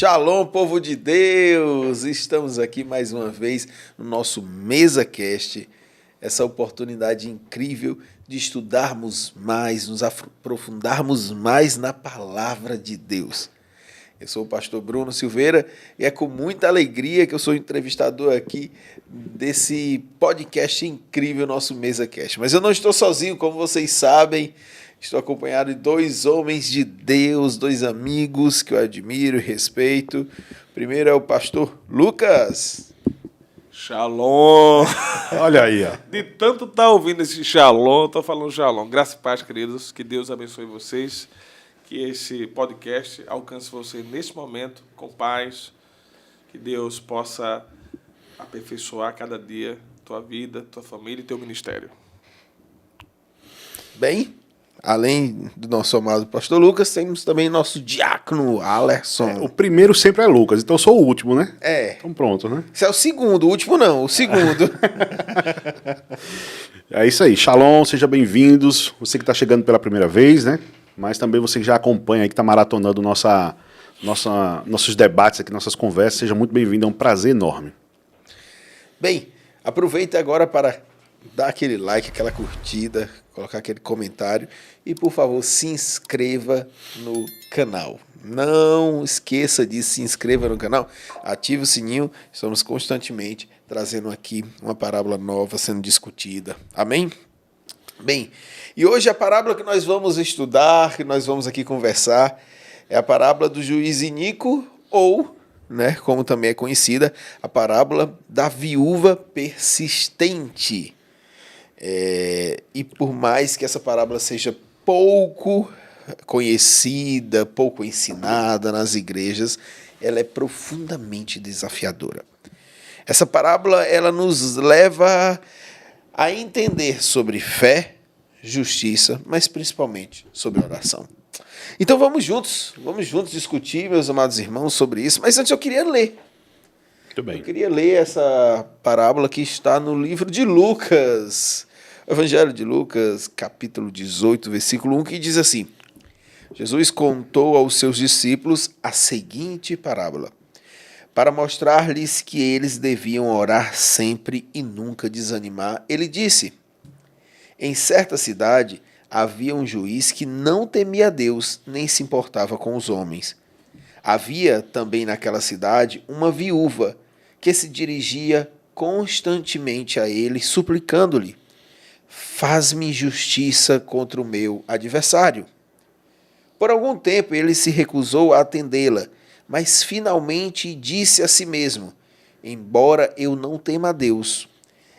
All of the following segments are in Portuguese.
Shalom, povo de Deus! Estamos aqui mais uma vez no nosso MesaCast, essa oportunidade incrível de estudarmos mais, nos aprofundarmos mais na Palavra de Deus. Eu sou o pastor Bruno Silveira e é com muita alegria que eu sou entrevistador aqui desse podcast incrível, nosso MesaCast. Mas eu não estou sozinho, como vocês sabem. Estou acompanhado de dois homens de Deus, dois amigos que eu admiro e respeito. O primeiro é o pastor Lucas. Shalom. Olha aí, ó. De tanto estar ouvindo esse shalom, estou falando shalom. Graça e paz, queridos. Que Deus abençoe vocês. Que esse podcast alcance você nesse momento com paz. Que Deus possa aperfeiçoar cada dia tua vida, tua família e teu ministério. Bem, além do nosso amado pastor Lucas, temos também nosso diácono Alerson. O primeiro sempre é Lucas, então eu sou o último, né? É. Então pronto, né? Esse é o segundo, o último não, o segundo. É isso aí. Shalom, sejam bem-vindos. Você que está chegando pela primeira vez, né? Mas também você que já acompanha aí, que está maratonando nossos debates aqui, nossas conversas. Seja muito bem-vindo, é um prazer enorme. Bem, aproveita agora para dar aquele like, aquela curtida, colocar aquele comentário e, por favor, se inscreva no canal. Não esqueça de se inscrever no canal, ative o sininho, estamos constantemente trazendo aqui uma parábola nova sendo discutida. Amém? Bem, e hoje a parábola que nós vamos estudar, que nós vamos aqui conversar, é a parábola do juiz iníquo ou, né, como também é conhecida, a parábola da viúva persistente. E por mais que essa parábola seja pouco conhecida, pouco ensinada nas igrejas, ela é profundamente desafiadora. Essa parábola ela nos leva a entender sobre fé, justiça, mas principalmente sobre oração. Então vamos juntos discutir, meus amados irmãos, sobre isso. Mas antes eu queria ler. Muito bem. Eu queria ler essa parábola que está no livro de Lucas, Evangelho de Lucas, capítulo 18, versículo 1, que diz assim: Jesus contou aos seus discípulos a seguinte parábola, para mostrar-lhes que eles deviam orar sempre e nunca desanimar. Ele disse: em certa cidade havia um juiz que não temia a Deus, nem se importava com os homens. Havia também naquela cidade uma viúva que se dirigia constantemente a ele, suplicando-lhe: faz-me justiça contra o meu adversário. Por algum tempo ele se recusou a atendê-la, mas finalmente disse a si mesmo: embora eu não tema a Deus,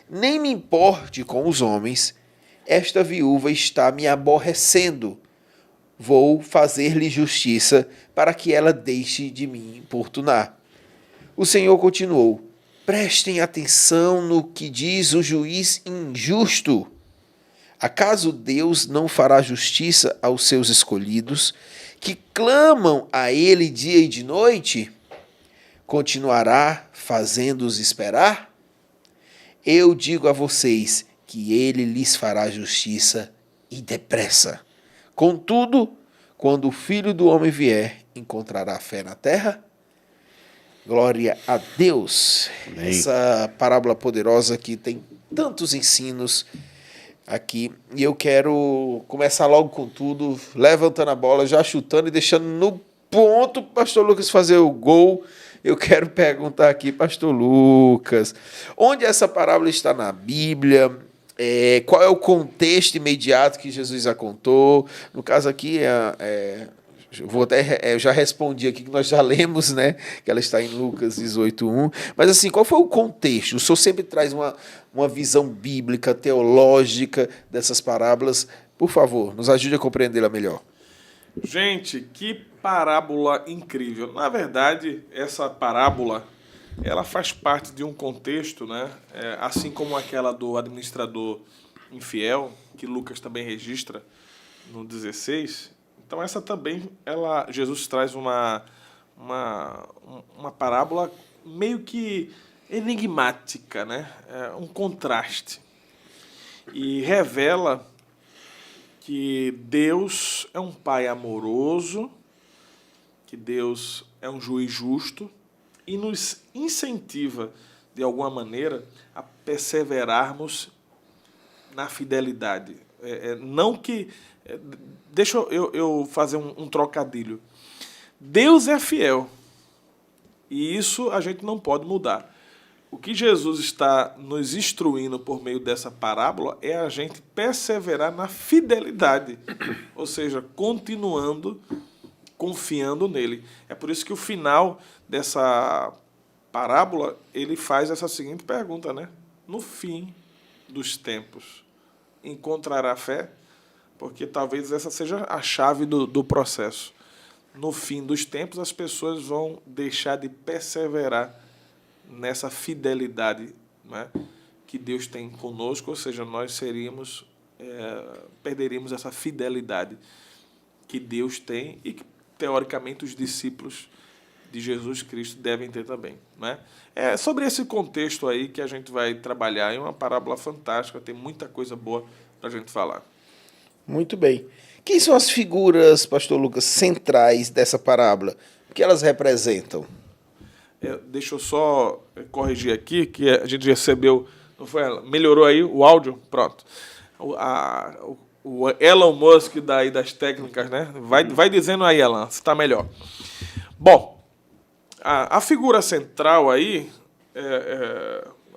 nem me importe com os homens, esta viúva está me aborrecendo. Vou fazer-lhe justiça para que ela deixe de me importunar. O Senhor continuou: prestem atenção no que diz o juiz injusto. Acaso Deus não fará justiça aos seus escolhidos, que clamam a Ele dia e de noite? Continuará fazendo-os esperar? Eu digo a vocês que Ele lhes fará justiça e depressa. Contudo, quando o Filho do Homem vier, encontrará fé na terra? Glória a Deus. Amém. Essa parábola poderosa que tem tantos ensinos aqui. E eu quero começar logo com tudo, levantando a bola, já chutando e deixando no ponto o pastor Lucas fazer o gol. Eu quero perguntar aqui, pastor Lucas, onde essa parábola está na Bíblia? Qual é o contexto imediato que Jesus a contou? No caso aqui, eu já respondi aqui que nós já lemos, né? Que ela está em Lucas 18:1. Mas assim, qual foi o contexto? O senhor sempre traz uma visão bíblica, teológica dessas parábolas. Por favor, nos ajude a compreendê-la melhor. Gente, que parábola incrível. Na verdade, essa parábola ela faz parte de um contexto, né? Assim como aquela do administrador infiel, que Lucas também registra no 16. Então essa também, Jesus traz uma parábola meio que enigmática, né? Um contraste. E revela que Deus é um Pai amoroso, que Deus é é um juiz justo e nos incentiva, de alguma maneira, a perseverarmos na fidelidade. Não que... deixa eu fazer um trocadilho. Deus é fiel. E isso a gente não pode mudar. O que Jesus está nos instruindo por meio dessa parábola é a gente perseverar na fidelidade. Ou seja, continuando, confiando nele. É por isso que o final dessa parábola, ele faz essa seguinte pergunta, né? No fim dos tempos, encontrará fé? Porque talvez essa seja a chave do processo. No fim dos tempos, as pessoas vão deixar de perseverar nessa fidelidade, né, que Deus tem conosco, ou seja, nós perderíamos essa fidelidade que Deus tem e que, teoricamente, os discípulos de Jesus Cristo devem ter também. Né? É sobre esse contexto aí que a gente vai trabalhar. É uma parábola fantástica, tem muita coisa boa para a gente falar. Muito bem. Quem são as figuras, pastor Lucas, centrais dessa parábola? O que elas representam? Deixa eu só corrigir aqui, que a gente recebeu... Não foi ela? Melhorou aí o áudio? Pronto. O Elon Musk das técnicas, né? Vai dizendo aí, Alan, se está melhor. Bom, a figura central aí,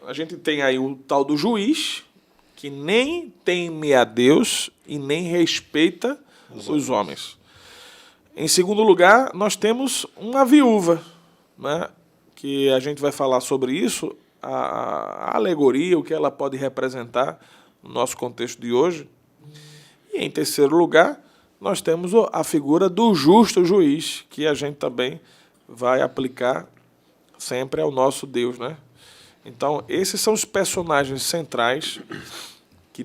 a gente tem aí o tal do juiz, que nem teme a Deus e nem respeita os homens. Em segundo lugar, nós temos uma viúva, né? Que a gente vai falar sobre isso, a alegoria, o que ela pode representar no nosso contexto de hoje. E, em terceiro lugar, nós temos a figura do justo juiz, que a gente também vai aplicar sempre ao nosso Deus, né? Então, esses são os personagens centrais que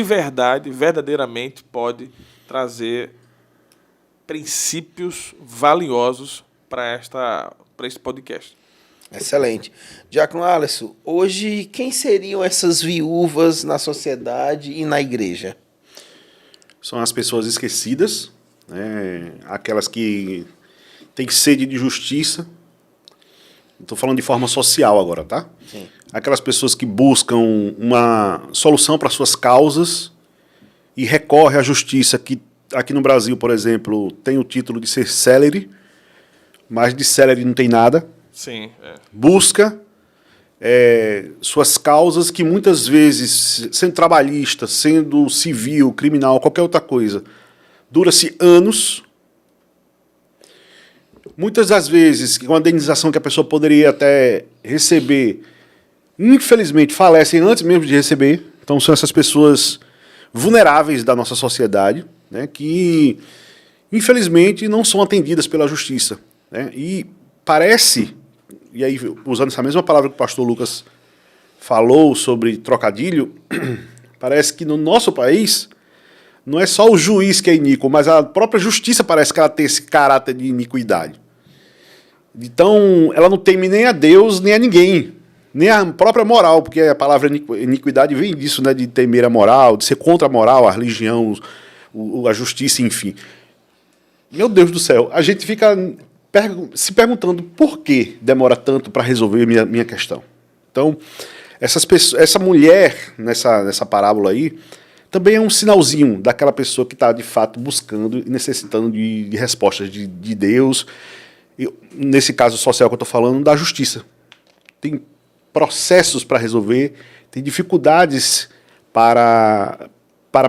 verdadeiramente pode trazer princípios valiosos para esse podcast. Excelente. Diácono Alisson, hoje quem seriam essas viúvas na sociedade e na igreja? São as pessoas esquecidas, né? Aquelas que têm sede de justiça. Estou falando de forma social agora, tá? Sim. Aquelas pessoas que buscam uma solução para suas causas e recorrem à justiça, que aqui no Brasil, por exemplo, tem o título de ser célere, mas de célere não tem nada. Sim. Busca suas causas que muitas vezes, sendo trabalhista, sendo civil, criminal, qualquer outra coisa, dura-se anos. Muitas das vezes, com a indenização que a pessoa poderia até receber, infelizmente falecem antes mesmo de receber. Então são essas pessoas vulneráveis da nossa sociedade, né, que infelizmente não são atendidas pela justiça. Né? E parece, e aí usando essa mesma palavra que o pastor Lucas falou sobre trocadilho, parece que no nosso país não é só o juiz que é iníquo, mas a própria justiça parece que ela tem esse caráter de iniquidade. Então, ela não teme nem a Deus, nem a ninguém, nem a própria moral, porque a palavra iniquidade vem disso, né, de temer a moral, de ser contra a moral, a religião, a justiça, enfim. Meu Deus do céu, a gente fica se perguntando por que demora tanto para resolver minha questão. Então, essa mulher, nessa parábola aí, também é um sinalzinho daquela pessoa que está, de fato, buscando e necessitando de respostas de Deus. E, nesse caso social que eu estou falando, da justiça. Tem processos para resolver, tem dificuldades para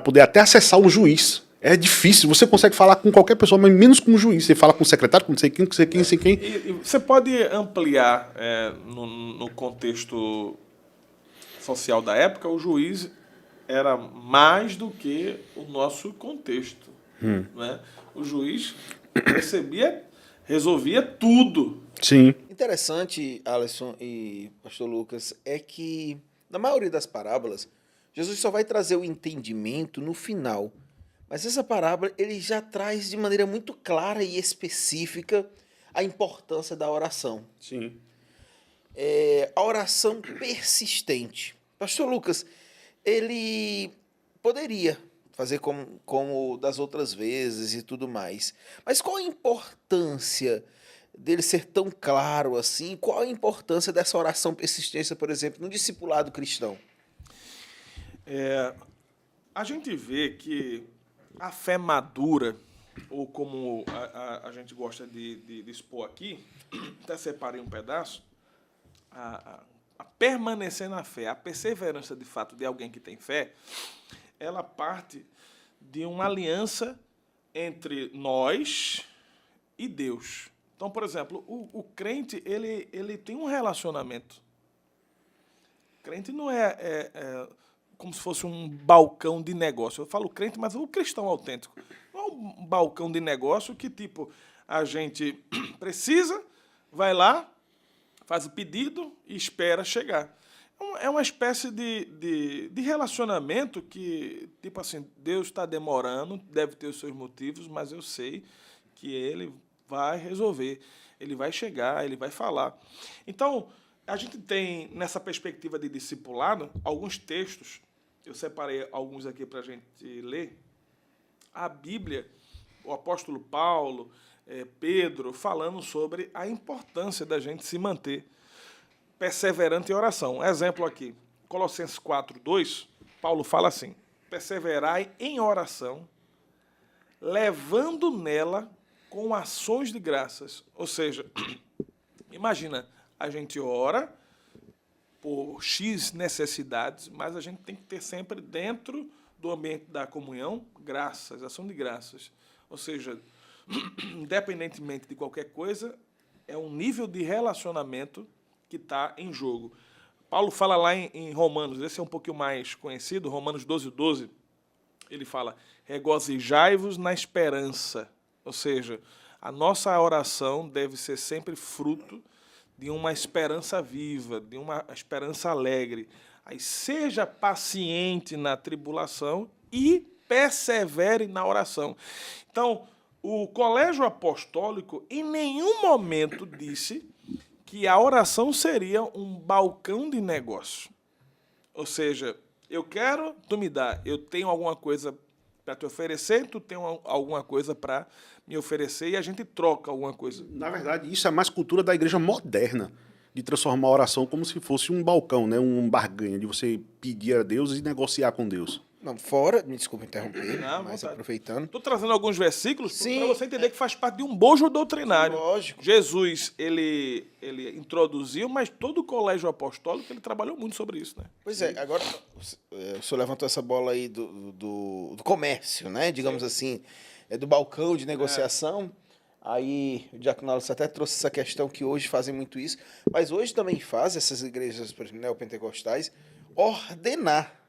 poder até acessar um juiz. É difícil, você consegue falar com qualquer pessoa, mas menos com um juiz. Você fala com o secretário, com não sei quem. E você pode ampliar no contexto social da época, o juiz era mais do que o nosso contexto. Né? O juiz resolvia tudo. Sim. Interessante, Alisson e pastor Lucas, é que, na maioria das parábolas, Jesus só vai trazer o entendimento no final. Mas essa parábola ele já traz de maneira muito clara e específica a importância da oração. Sim. A oração persistente. Pastor Lucas, ele poderia fazer como das outras vezes e tudo mais. Mas qual a importância dele ser tão claro assim? Qual a importância dessa oração persistência, por exemplo, no discipulado cristão? A gente vê que a fé madura, ou como a gente gosta de expor aqui, até separei um pedaço, a permanecer na fé, a perseverança de fato de alguém que tem fé, ela parte de uma aliança entre nós e Deus. Então, por exemplo, o crente ele tem um relacionamento. O crente não é como se fosse um balcão de negócio. Eu falo crente, mas o cristão autêntico. Não é um balcão de negócio que, tipo, a gente precisa, vai lá, faz o pedido e espera chegar. É uma espécie de relacionamento que, tipo assim, Deus está demorando, deve ter os seus motivos, mas eu sei que Ele vai resolver, Ele vai chegar, Ele vai falar. Então, a gente tem, nessa perspectiva de discipulado, alguns textos, eu separei alguns aqui para a gente ler. A Bíblia, o apóstolo Paulo, Pedro, falando sobre a importância da gente se manter perseverante em oração. Exemplo aqui, Colossenses 4:2, Paulo fala assim: perseverai em oração, levando nela com ações de graças. Ou seja, imagina, a gente ora por X necessidades, mas a gente tem que ter sempre dentro do ambiente da comunhão graças, ação de graças. Ou seja, independentemente de qualquer coisa, é um nível de relacionamento que está em jogo. Paulo fala lá em Romanos, esse é um pouquinho mais conhecido, Romanos 12:12, ele fala: regozijai-vos na esperança. Ou seja, a nossa oração deve ser sempre fruto de uma esperança viva, de uma esperança alegre. Aí seja paciente na tribulação e persevere na oração. Então, o Colégio Apostólico em nenhum momento disse que a oração seria um balcão de negócio. Ou seja, eu quero, tu me dá. Eu tenho alguma coisa para te oferecer, tu tem alguma coisa para me oferecer e a gente troca alguma coisa. Na verdade, isso é mais cultura da igreja moderna, de transformar a oração como se fosse um balcão, né? Um barganha, de você pedir a Deus e negociar com Deus. Não, fora, me desculpa interromper, Não, mas vontade. aproveitando. Estou trazendo alguns versículos Sim. para você entender que faz parte de um bojo doutrinário. Lógico. Jesus, ele introduziu, mas todo o colégio apostólico, ele trabalhou muito sobre isso, né? Pois é, agora o senhor levantou essa bola aí do comércio, né? Digamos assim, do balcão de negociação. Aí o Diácono Alisson até trouxe essa questão que hoje fazem muito isso, mas hoje também fazem essas igrejas, por exemplo, neopentecostais, ordenar,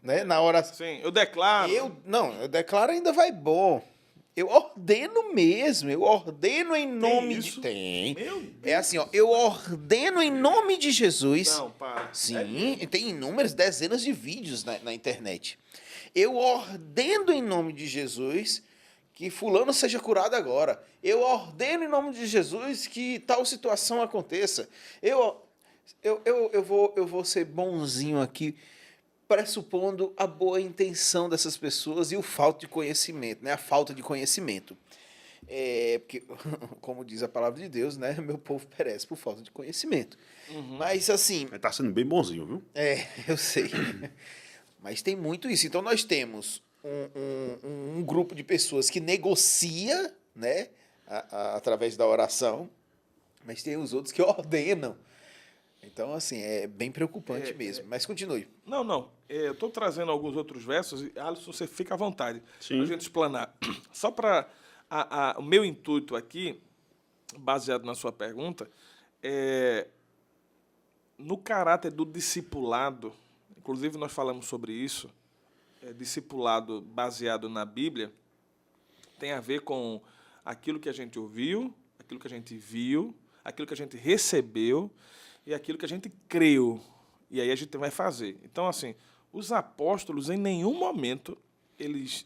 né? Na oração. Sim, eu declaro. Eu declaro ainda vai bom. Eu ordeno mesmo, eu ordeno em nome isso? de... Tem. Meu Deus. É assim, ó, eu ordeno em nome de Jesus. Não, para. Sim, tem inúmeras dezenas de vídeos na internet. Eu ordeno em nome de Jesus que fulano seja curado agora. Eu ordeno em nome de Jesus que tal situação aconteça. Eu vou ser bonzinho aqui, pressupondo a boa intenção dessas pessoas e o falta de conhecimento, né? A falta de conhecimento. Porque, como diz a palavra de Deus, né? Meu povo perece por falta de conhecimento. Mas assim... Mas tá sendo bem bonzinho, viu? Eu sei. Mas tem muito isso. Então nós temos um grupo de pessoas que negocia, né? Através da oração, mas tem os outros que ordenam. Então, assim, é bem preocupante mesmo. Mas continue. Não. Eu estou trazendo alguns outros versos e, Alisson, você fica à vontade Sim. para a gente explanar. Só para o meu intuito aqui, baseado na sua pergunta, no caráter do discipulado, inclusive nós falamos sobre isso, discipulado baseado na Bíblia, tem a ver com aquilo que a gente ouviu, aquilo que a gente viu, aquilo que a gente recebeu e aquilo que a gente creu. E aí a gente vai fazer. Então, assim, os apóstolos, em nenhum momento, eles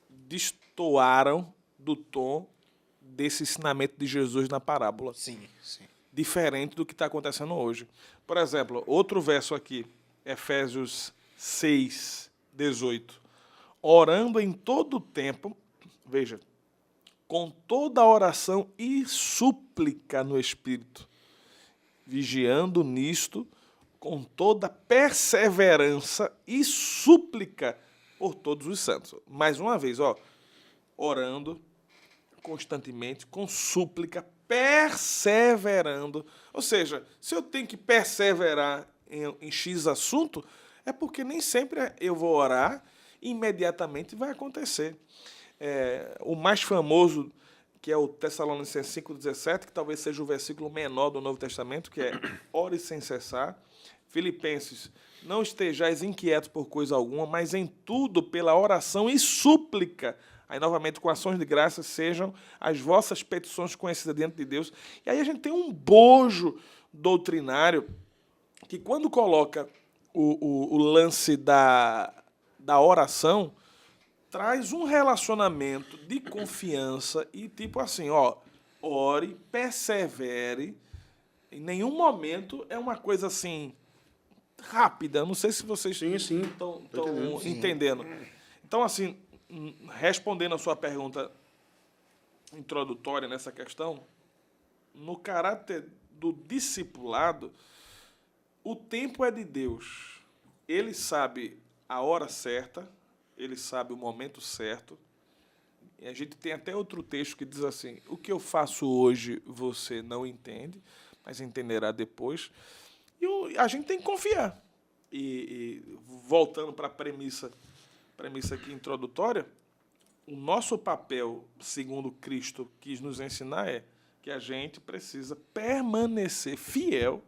destoaram do tom desse ensinamento de Jesus na parábola. Sim, sim. Diferente do que está acontecendo hoje. Por exemplo, outro verso aqui, Efésios 6:18. orando em todo o tempo, veja, com toda oração e súplica no Espírito, vigiando nisto com toda perseverança e súplica por todos os santos. Mais uma vez, orando constantemente, com súplica, perseverando. Ou seja, se eu tenho que perseverar em X assunto, é porque nem sempre eu vou orar e imediatamente vai acontecer. O mais famoso, que é o Tessalonicenses 5,17, que talvez seja o versículo menor do Novo Testamento, que é ore sem cessar. Filipenses, não estejais inquietos por coisa alguma, mas em tudo pela oração e súplica. Aí, novamente, com ações de graça, sejam as vossas petições conhecidas diante de Deus. E aí a gente tem um bojo doutrinário que, quando coloca o lance da oração, traz um relacionamento de confiança e tipo assim, ore, persevere. Em nenhum momento é uma coisa assim rápida. Não sei se vocês estão entendendo. Então, assim, respondendo a sua pergunta introdutória nessa questão, no caráter do discipulado, o tempo é de Deus. Ele sabe a hora certa, ele sabe o momento certo. E a gente tem até outro texto que diz assim, o que eu faço hoje você não entende, mas entenderá depois. E a gente tem que confiar. E voltando para a premissa aqui introdutória, o nosso papel, segundo Cristo quis nos ensinar, é que a gente precisa permanecer fiel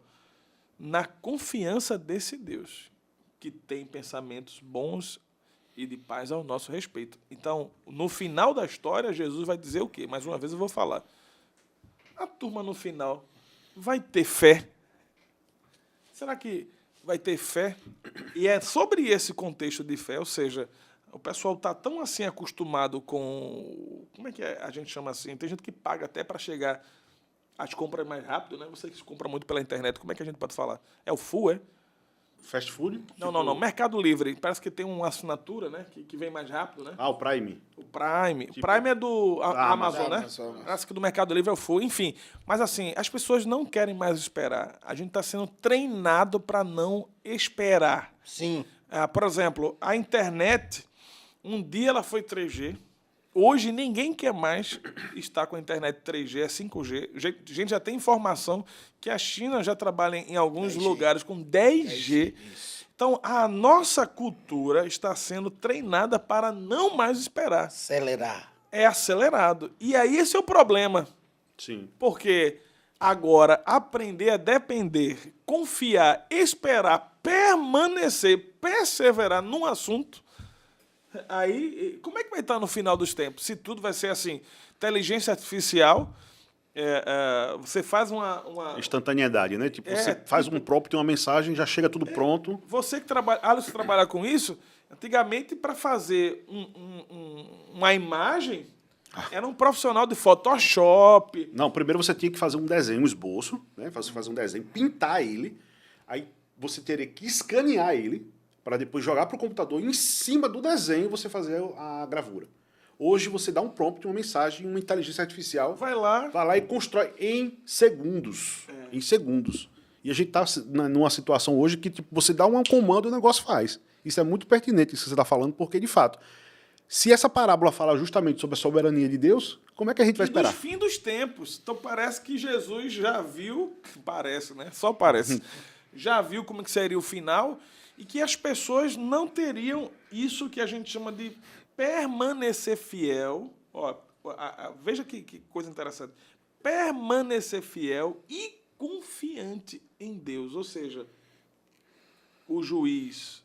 na confiança desse Deus, que tem pensamentos bons e de paz ao nosso respeito. Então, no final da história, Jesus vai dizer o quê? Mais uma vez eu vou falar. A turma, no final, vai ter fé? Será que vai ter fé? E é sobre esse contexto de fé, ou seja, o pessoal está tão assim acostumado com... Como é que a gente chama assim? Tem gente que paga até para chegar às compras mais rápido, né? Você que compra muito pela internet, como é que a gente pode falar? É o full, é? Fast food? Não. Mercado Livre. Parece que tem uma assinatura, né? Que vem mais rápido, né? O Prime. O Prime. O Prime é do Amazon, né? Amazon. Parece que do Mercado Livre é o full. Enfim. Mas assim, as pessoas não querem mais esperar. A gente está sendo treinado para não esperar. Sim. Por exemplo, a internet, um dia ela foi 3G. Hoje ninguém quer mais estar com a internet 3G, é 5G. A gente já tem informação que a China já trabalha em alguns 10G. lugares com 10G. Então, a nossa cultura está sendo treinada para não mais esperar. Acelerar. É acelerado. E aí esse é o problema. Sim. Porque agora aprender a depender, confiar, esperar, permanecer, perseverar num assunto, aí como é que vai estar no final dos tempos? Se tudo vai ser assim, inteligência artificial, você faz uma... Instantaneidade, né? Tipo, você faz um prompt, uma mensagem, já chega tudo pronto. Você que trabalha com isso, antigamente para fazer uma imagem, era um profissional de Photoshop. Não, primeiro você tinha que fazer um desenho, um esboço, né? Fazer um desenho, pintar ele, aí você teria que escanear ele, para depois jogar para o computador e em cima do desenho você fazer a gravura. Hoje você dá um prompt, uma mensagem, uma inteligência artificial. Vai lá E constrói em segundos. Em segundos. E a gente está numa situação hoje que tipo, você dá um comando e o negócio faz. Isso é muito pertinente isso que você está falando, porque, de fato, se essa parábola fala justamente sobre a soberania de Deus, como é que a gente vai esperar? No fim dos tempos. Então parece que Jesus já viu, parece, né? Só parece. Já viu como que seria o final e que as pessoas não teriam isso que a gente chama de permanecer fiel. Veja que coisa interessante. Permanecer fiel e confiante em Deus. Ou seja, o juiz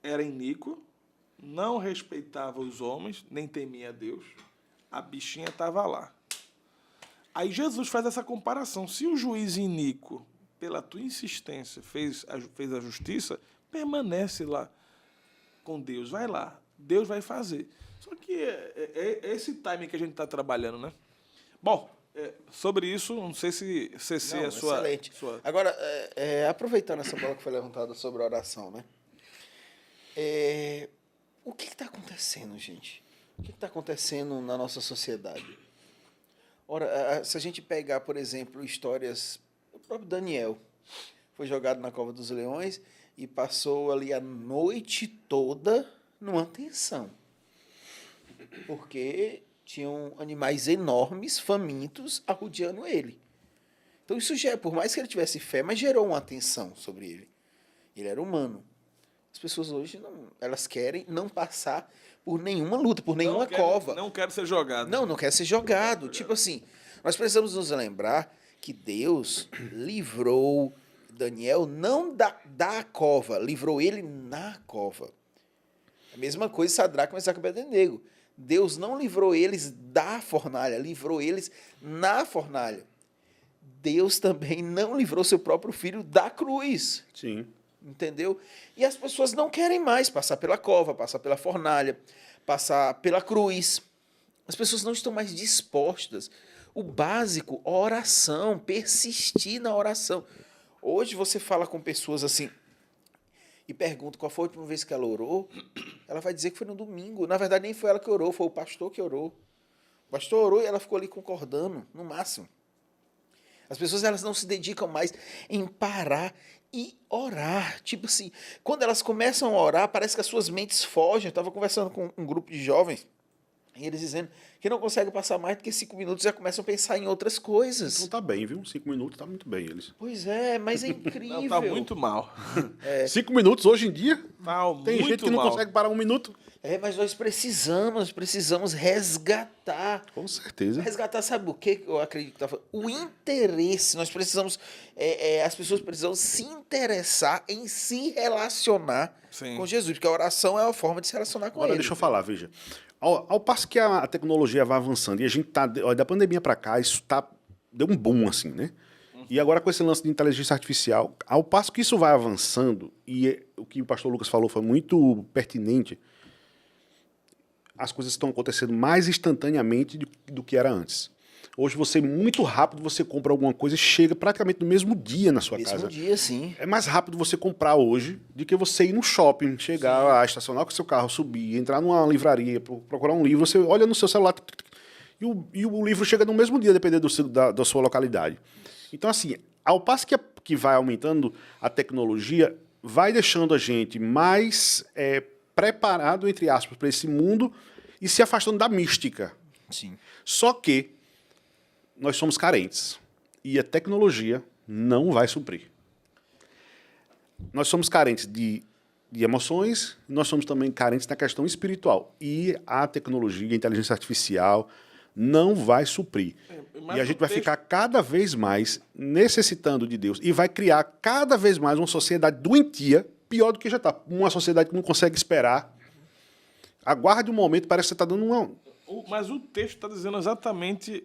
era iníquo, não respeitava os homens, nem temia Deus. A bichinha estava lá. Aí Jesus faz essa comparação. Se o juiz iníquo, pela tua insistência, fez a justiça, permanece lá com Deus. Vai lá. Deus vai fazer. Só que é esse timing que a gente está trabalhando, né? Bom, sobre isso, não sei se CC é a sua... Excelente. Agora, aproveitando essa bola que foi levantada sobre a oração, né? o que está acontecendo, gente? O que está acontecendo na nossa sociedade? Ora, se a gente pegar, por exemplo, histórias... O próprio Daniel foi jogado na cova dos leões e passou ali a noite toda numa tensão. Porque tinham animais enormes, famintos, arrodeando ele. Então isso já, por mais que ele tivesse fé, mas gerou uma tensão sobre ele. Ele era humano. As pessoas hoje elas querem não passar por nenhuma luta, por nenhuma cova. Não quero ser jogado. Não quer ser jogado. Tipo assim, nós precisamos nos lembrar que Deus livrou Daniel não da cova, livrou ele na cova. A mesma coisa Sadraque, Mesaque e Abednego. Deus não livrou eles da fornalha, livrou eles na fornalha. Deus também não livrou seu próprio filho da cruz. Sim. Entendeu? E as pessoas não querem mais passar pela cova, passar pela fornalha, passar pela cruz. As pessoas não estão mais dispostas. O básico, oração, persistir na oração. Hoje você fala com pessoas assim e pergunta qual foi a última vez que ela orou, ela vai dizer que foi no domingo. Na verdade, nem foi ela que orou, foi o pastor que orou. O pastor orou e ela ficou ali concordando, no máximo. As pessoas elas não se dedicam mais em parar e orar. Tipo assim, quando elas começam a orar, parece que as suas mentes fogem. Eu estava conversando com um grupo de jovens e eles dizendo que não conseguem passar mais do que 5 minutos e já começam a pensar em outras coisas. Então tá bem, viu? 5 minutos tá muito bem eles. Pois é, mas é incrível. Não, tá muito mal. 5 minutos hoje em dia? Tá Tem muito gente que não mal. consegue parar 1 minuto. Mas nós precisamos resgatar. Com certeza. Resgatar, sabe o que eu acredito que tá falando? O interesse. Nós precisamos, as pessoas precisam se interessar em se relacionar Sim. com Jesus, porque a oração é uma forma de se relacionar com Agora, ele. deixa eu falar, veja. Ao passo que a tecnologia vai avançando e a gente tá, ó, da pandemia para cá, isso deu um boom, assim, né? E agora com esse lance de inteligência artificial, ao passo que isso vai avançando, o que o pastor Lucas falou foi muito pertinente, as coisas estão acontecendo mais instantaneamente do que era antes. Hoje muito rápido, você compra alguma coisa e chega praticamente no mesmo dia na sua casa. Mesmo dia, sim. É mais rápido você comprar hoje do que você ir no shopping, chegar lá, estacionar com o seu carro, subir, entrar numa livraria, procurar um livro, você olha no seu celular e o livro chega no mesmo dia, dependendo da sua localidade. Então, assim, ao passo que vai aumentando a tecnologia, vai deixando a gente mais preparado, entre aspas, para esse mundo e se afastando da mística. Sim. Só que nós somos carentes e a tecnologia não vai suprir. Nós somos carentes de emoções, nós somos também carentes na questão espiritual. E a tecnologia, a inteligência artificial não vai suprir. Mas E a gente vai ficar cada vez mais necessitando de Deus e vai criar cada vez mais uma sociedade doentia, pior do que já está. Uma sociedade que não consegue esperar. Aguarde um momento, parece que você está dando uma... Mas o texto está dizendo exatamente,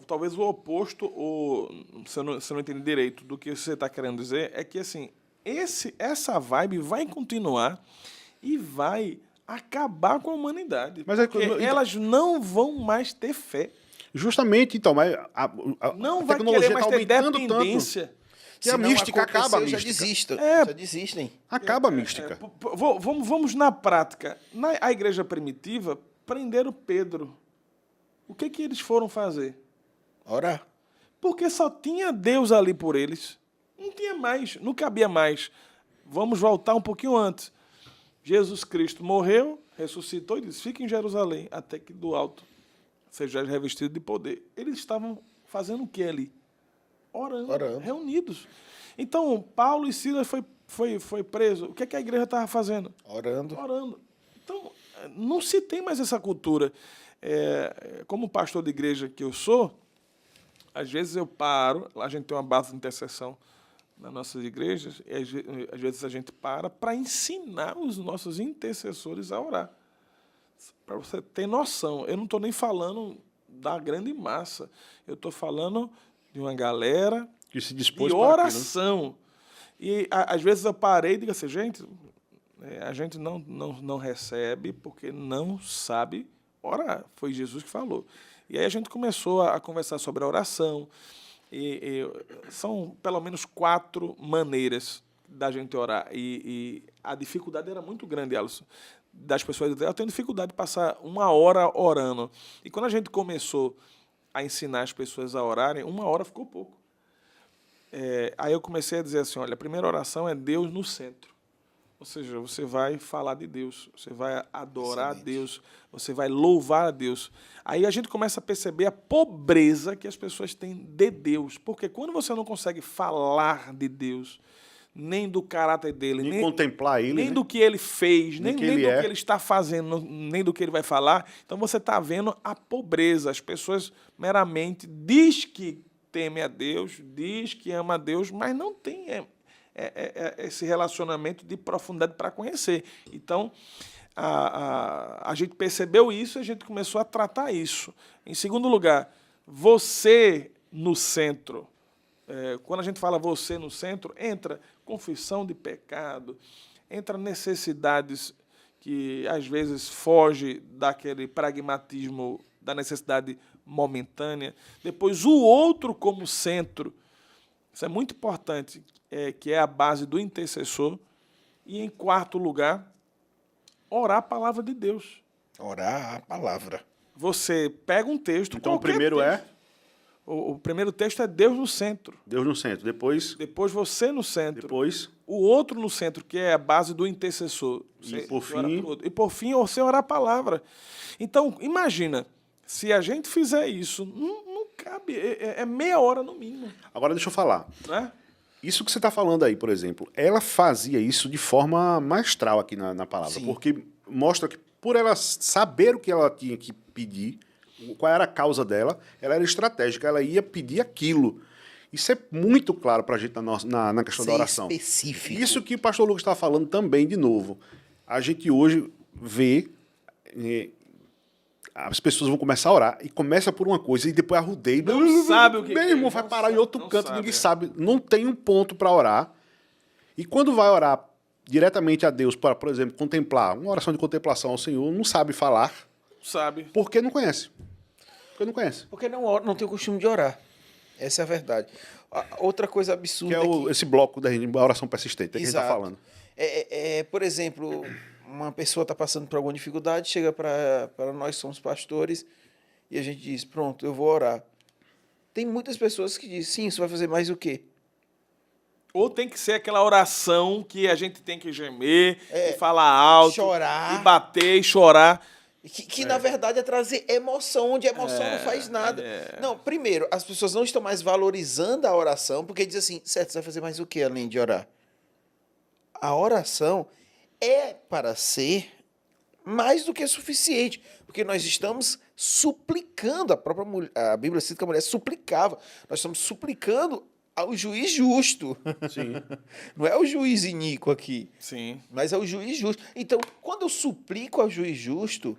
talvez o oposto, ou se eu não entender direito do que você está querendo dizer, é que assim, essa vibe vai continuar e vai acabar com a humanidade. Mas porque elas não vão mais ter fé. Justamente, então, mas Não a vai tecnologia querer mais está ter aumentando dependência. tanto que a mística acaba a mística. Já desistem. Acaba a mística. Vamos na prática. A igreja primitiva prenderam Pedro. O que eles foram fazer? Orar. Porque só tinha Deus ali por eles. Não tinha mais, não cabia mais. Vamos voltar um pouquinho antes. Jesus Cristo morreu, ressuscitou e disse, fique em Jerusalém, até que do alto seja revestido de poder. Eles estavam fazendo o que ali? Orando. Reunidos. Então, Paulo e Silas foi preso. O que a igreja estava fazendo? Orando. Então, não se tem mais essa cultura. Como pastor de igreja que eu sou, às vezes eu paro, a gente tem uma base de intercessão nas nossas igrejas, e às vezes a gente para ensinar os nossos intercessores a orar. Para você ter noção, eu não estou nem falando da grande massa, eu estou falando de uma galera Que se dispôs de para oração. E às vezes eu parei e digo assim, gente, a gente não recebe porque não sabe orar. Foi Jesus que falou. E aí a gente começou a conversar sobre a oração. E são pelo menos 4 maneiras da gente orar. E a dificuldade era muito grande, Alisson, das pessoas dizer, eu tenho dificuldade de passar 1 hora orando. E quando a gente começou a ensinar as pessoas a orarem, 1 hora ficou pouco. Aí eu comecei a dizer assim, olha, a primeira oração é Deus no centro. Ou seja, você vai falar de Deus, você vai adorar a Deus, você vai louvar a Deus. Aí a gente começa a perceber a pobreza que as pessoas têm de Deus. Porque quando você não consegue falar de Deus, nem do caráter dele, nem contemplar ele, nem né? do que ele fez, nem do que é. ele está fazendo, nem do que ele vai falar, então você está vendo a pobreza. As pessoas meramente diz que teme a Deus, diz que ama a Deus, mas não tem esse relacionamento de profundidade para conhecer. Então, a gente percebeu isso e a gente começou a tratar isso. Em segundo lugar, você no centro. Quando a gente fala você no centro, entra confissão de pecado, entra necessidades que às vezes foge daquele pragmatismo da necessidade momentânea. Depois, o outro como centro. Isso é muito importante, que é a base do intercessor. E, em quarto lugar, orar a palavra de Deus. Orar a palavra. Você pega um texto... Então, o primeiro texto. O primeiro texto é Deus no centro. Deus no centro. Depois você no centro. Depois... O outro no centro, que é a base do intercessor. E, por fim, você orar a palavra. Então, imagina, se a gente fizer isso, não cabe, é meia hora no mínimo. Agora deixa eu falar. Né? Isso que você está falando aí, por exemplo, ela fazia isso de forma maestral aqui na palavra. Sim. Porque mostra que, por ela saber o que ela tinha que pedir, qual era a causa dela, ela era estratégica, ela ia pedir aquilo. Isso é muito claro para a gente na questão da oração. Específico. Isso que o pastor Lucas estava falando também, de novo. A gente hoje vê... as pessoas vão começar a orar e começa por uma coisa e depois arrudeia. Não sabe o que meu irmão vai parar em outro canto, sabe, ninguém sabe. Não tem um ponto para orar. E quando vai orar diretamente a Deus, para, por exemplo, contemplar, uma oração de contemplação ao Senhor, não sabe falar. Sabe. Porque não conhece. Porque não tem o costume de orar. Essa é a verdade. Outra coisa absurda que é esse bloco da oração persistente, que a gente está Exato. falando. Por exemplo, uma pessoa está passando por alguma dificuldade, chega para nós, somos pastores, e a gente diz, pronto, eu vou orar. Tem muitas pessoas que dizem, sim, isso vai fazer mais o quê? Ou tem que ser aquela oração que a gente tem que gemer, e falar alto, chorar. e bater, e chorar. Que na verdade é trazer emoção, onde a emoção não faz nada. Não, primeiro, as pessoas não estão mais valorizando a oração, porque dizem assim, certo, você vai fazer mais o quê além de orar? A oração é para ser mais do que suficiente, porque nós estamos suplicando, a Bíblia cita que a mulher suplicava, nós estamos suplicando ao juiz justo. Sim. Não é o juiz iníquo aqui, Sim. mas é o juiz justo. Então, quando eu suplico ao juiz justo,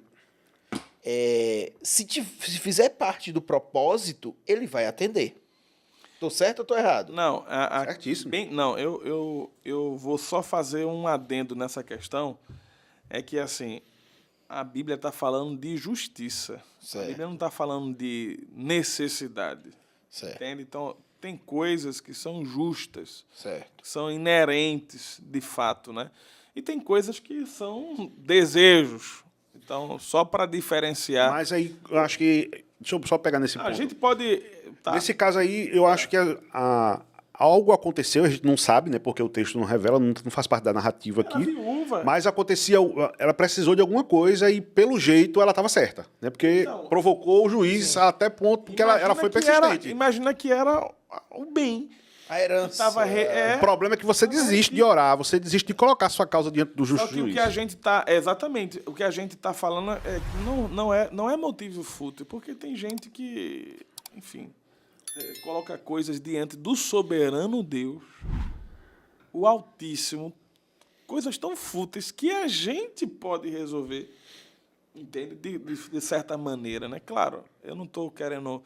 se fizer parte do propósito, ele vai atender. Estou certo ou estou errado? Não, Certíssimo. não, eu vou só fazer um adendo nessa questão. É que, assim, a Bíblia está falando de justiça. Certo. A Bíblia não está falando de necessidade. Certo. Entende? Então, tem coisas que são justas, Certo. que são inerentes, de fato, né? E tem coisas que são desejos. Então, só para diferenciar... Mas aí, eu acho que... Deixa eu só pegar nesse ponto. A gente pode... Tá. Nesse caso aí, eu acho que algo aconteceu, a gente não sabe, né? Porque o texto não revela, não faz parte da narrativa aqui. Viúva. Mas acontecia, ela precisou de alguma coisa e, pelo jeito, ela estava certa. Né? Porque Então, provocou o juiz até ponto, porque ela foi persistente. Imagina que era o bem. A herança. O problema é que você desiste de orar, você desiste de colocar sua causa diante do justo Só que juiz. o que a gente está... Exatamente. O que a gente está falando é que não é motivo fútil, porque tem gente que, enfim, coloca coisas diante do soberano Deus, o Altíssimo, coisas tão fúteis que a gente pode resolver, entende? De certa maneira, né? Claro, eu não estou querendo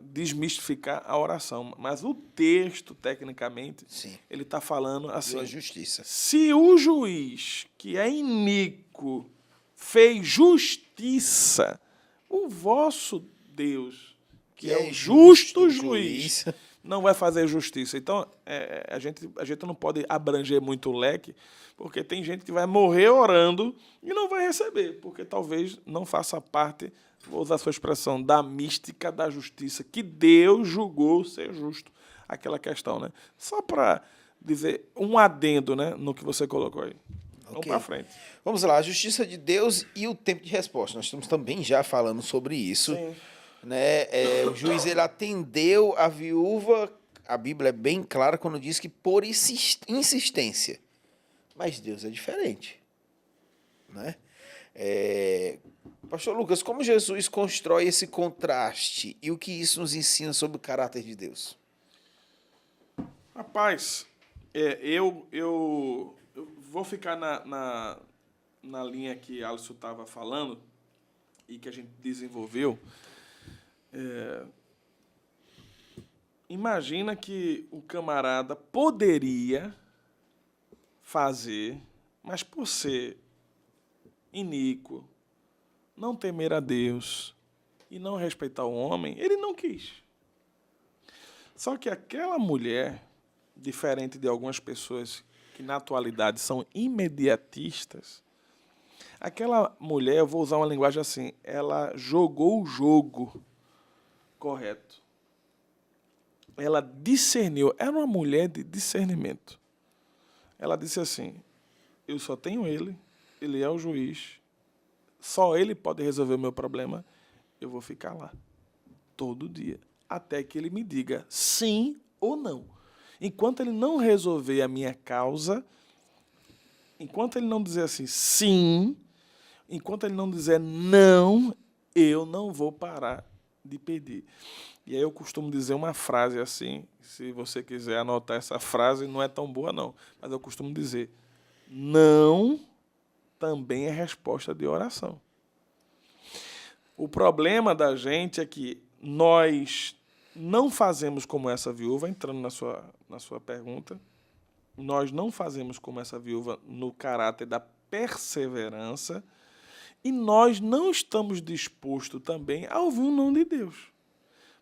desmistificar a oração, mas o texto, tecnicamente, Sim. ele está falando assim... A justiça. Se o juiz, que é iníquo, fez justiça, o vosso Deus, que é o justo juiz, não vai fazer justiça. Então, a gente não pode abranger muito o leque, porque tem gente que vai morrer orando e não vai receber, porque talvez não faça parte, vou usar a sua expressão, da mística da justiça, que Deus julgou ser justo. Aquela questão, né? Só para dizer um adendo, né, no que você colocou aí. Vamos para frente. Vamos lá, a justiça de Deus e o tempo de resposta. Nós estamos também já falando sobre isso. Sim. Né? O juiz ele atendeu a viúva, a Bíblia é bem clara quando diz que por insistência. Mas Deus é diferente. Né? Pastor Lucas, como Jesus constrói esse contraste e o que isso nos ensina sobre o caráter de Deus? Rapaz, eu vou ficar na linha que Alisson estava falando e que a gente desenvolveu. Imagina que o camarada poderia fazer, mas por ser iníquo, não temer a Deus e não respeitar o homem, ele não quis. Só que aquela mulher, diferente de algumas pessoas que na atualidade são imediatistas, aquela mulher, eu vou usar uma linguagem assim, ela jogou o jogo correto. Ela discerniu, era uma mulher de discernimento. Ela disse assim, eu só tenho ele é o juiz, só ele pode resolver o meu problema, eu vou ficar lá todo dia, até que ele me diga sim ou não. Enquanto ele não resolver a minha causa, enquanto ele não dizer assim sim, enquanto ele não dizer não, eu não vou parar de pedir. E aí eu costumo dizer uma frase assim, se você quiser anotar essa frase, não é tão boa não, mas eu costumo dizer, não também é resposta de oração. O problema da gente é que nós não fazemos como essa viúva, entrando na sua pergunta, nós não fazemos como essa viúva no caráter da perseverança e nós não estamos dispostos também a ouvir um não de Deus.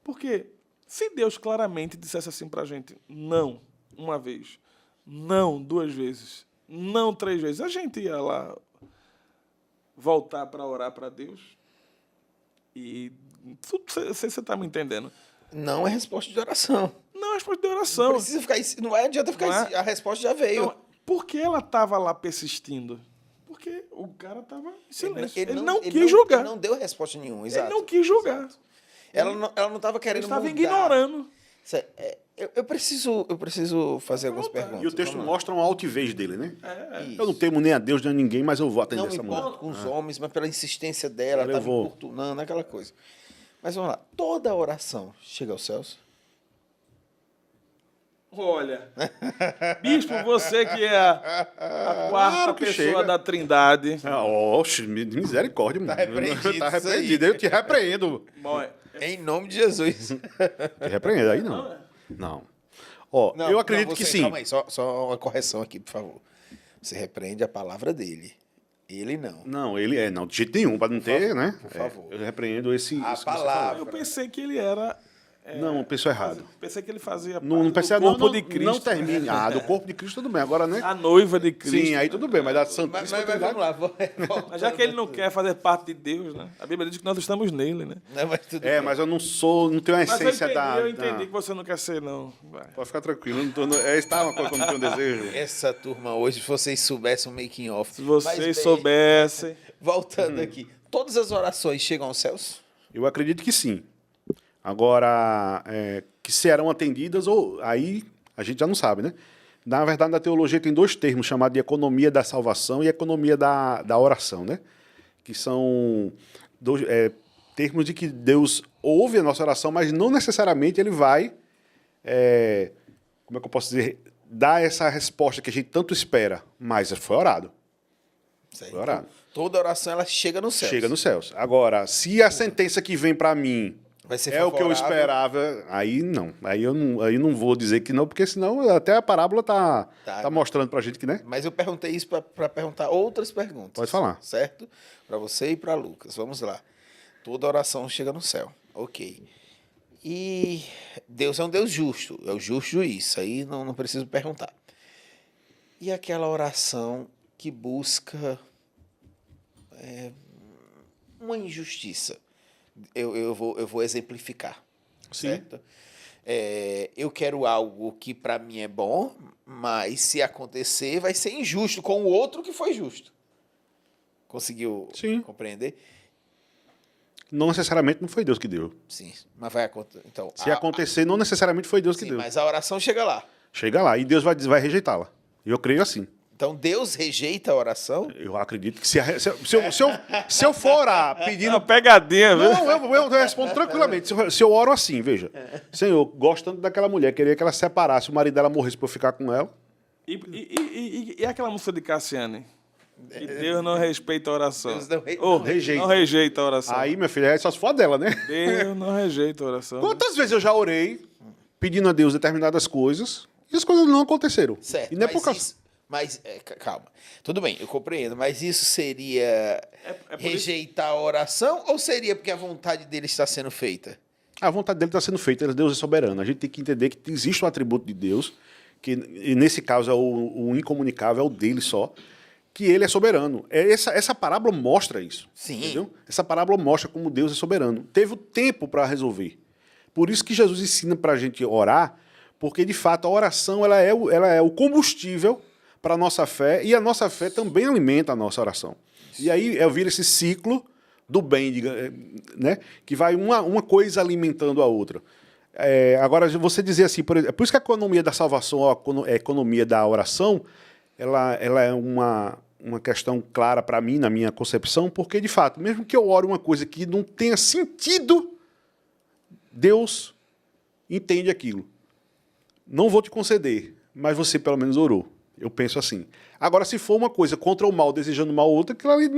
Porque se Deus claramente dissesse assim para a gente, não, uma vez, não, 2 vezes, não 3 vezes, a gente ia lá voltar para orar para Deus e você está me entendendo? Não é resposta de oração. Não é resposta de oração. Não precisa ficar, não adianta ficar, a resposta já veio. Então, por que ela estava lá persistindo? Porque o cara estava em silêncio. Ele não quis julgar. Ele não deu resposta nenhuma, exato. Ele não quis julgar. Exato. Ela não estava querendo mudar. Ele estava ignorando. Eu preciso fazer algumas perguntas. E o texto mostra uma altivez dele, né? Isso. Eu não temo nem a Deus nem a ninguém, mas eu vou atender essa mulher. Não me importo com os homens, mas pela insistência dela, ela estava importunando, aquela coisa. Mas vamos lá, toda oração chega aos céus? Olha, bispo, você que é a quarta pessoa chega. da Trindade. Oxe, misericórdia, mano. Tá repreendido. Tá repreendido. Eu te repreendo. Bom, Em nome de Jesus. Te repreendo. Aí não. Não. Ó, eu acredito que sim. Calma aí, só uma correção aqui, por favor. Você repreende a palavra dele. Ele não. Não, ele não, de jeito nenhum, para não ter, né? Por favor. Eu repreendo esse. A isso que você palavra. eu pensei que ele era... Não, pensou errado. Pensei que ele fazia Não parte pensei, do corpo não, de Cristo. não termine. Ah, do corpo de Cristo tudo bem. Agora, né? A noiva de Cristo. Sim, aí tudo bem, mas da Mas Santíssima vamos lá. Mas já que ele não quer fazer parte de Deus, né? A Bíblia diz que nós estamos nele, né? Não, mas tudo bem. mas eu não tenho a Mas essência eu entendi que você não quer ser, não. Vai. Pode ficar tranquilo, está uma coisa que eu não tenho desejo. Essa turma hoje, se vocês soubessem o making off. Se vocês soubessem... Voltando aqui, todas as orações chegam aos céus? Eu acredito que sim. Agora, que serão atendidas, ou aí a gente já não sabe, né? Na verdade, na teologia tem 2 termos, chamados de economia da salvação e economia da oração, né? Que são termos de que Deus ouve a nossa oração, mas não necessariamente ele vai, como é que eu posso dizer, dar essa resposta que a gente tanto espera, mas foi orado. Certo. Foi orado. Toda oração ela chega nos céus. Chega nos céus. Agora, se a sentença que vem para mim Vai ser é o que eu favorável. esperava, aí não. Aí eu não vou dizer que não, porque senão até a parábola tá mostrando pra gente que, né? Mas eu perguntei isso para perguntar outras perguntas. Pode falar. Certo? Para você e para Lucas. Vamos lá. Toda oração chega no céu. Ok. E Deus é um Deus justo, é o justo juiz, isso aí não preciso perguntar. E aquela oração que busca uma injustiça. Eu vou exemplificar, certo? Eu quero algo que para mim é bom, mas se acontecer vai ser injusto com o outro que foi justo. Conseguiu compreender? Não necessariamente não foi Deus que deu. Sim, mas vai acontecer. Então, Se acontecer, não necessariamente foi Deus que deu. mas a oração chega lá. Chega lá e Deus vai rejeitá-la. Eu creio assim. Então Deus rejeita a oração? Eu acredito que se eu for orar pedindo... Uma pegadinha, viu? Não, eu respondo tranquilamente. Se eu oro assim, veja. Senhor, gostando daquela mulher, queria que ela separasse, o marido dela morresse para eu ficar com ela. E aquela música de Cassiane? Que Deus não respeita a oração. Deus rejeita. Não rejeita a oração. Aí, minha filha, é só se for dela, né? Deus não rejeita a oração. Quantas vezes eu já orei pedindo a Deus determinadas coisas e as coisas não aconteceram? Certo, E não é por causa... calma. Tudo bem, eu compreendo, mas isso seria rejeitar a oração ou seria porque a vontade dele está sendo feita? A vontade dele está sendo feita, Deus é soberano. A gente tem que entender que existe um atributo de Deus, que e nesse caso é o incomunicável, é o dele só, que ele é soberano. Essa parábola mostra isso. Sim. Entendeu? Essa parábola mostra como Deus é soberano. Teve o tempo para resolver. Por isso que Jesus ensina para a gente orar, porque de fato a oração ela é o combustível para a nossa fé, e a nossa fé também alimenta a nossa oração. E aí vira esse ciclo do bem, né? Que vai uma coisa alimentando a outra. Agora, você dizer assim, por isso que a economia da salvação, a economia da oração, ela é uma questão clara para mim, na minha concepção, porque, de fato, mesmo que eu ore uma coisa que não tenha sentido, Deus entende aquilo. Não vou te conceder, mas você pelo menos orou. Eu penso assim. Agora, se for uma coisa contra o mal, desejando mal outra, aquilo ali,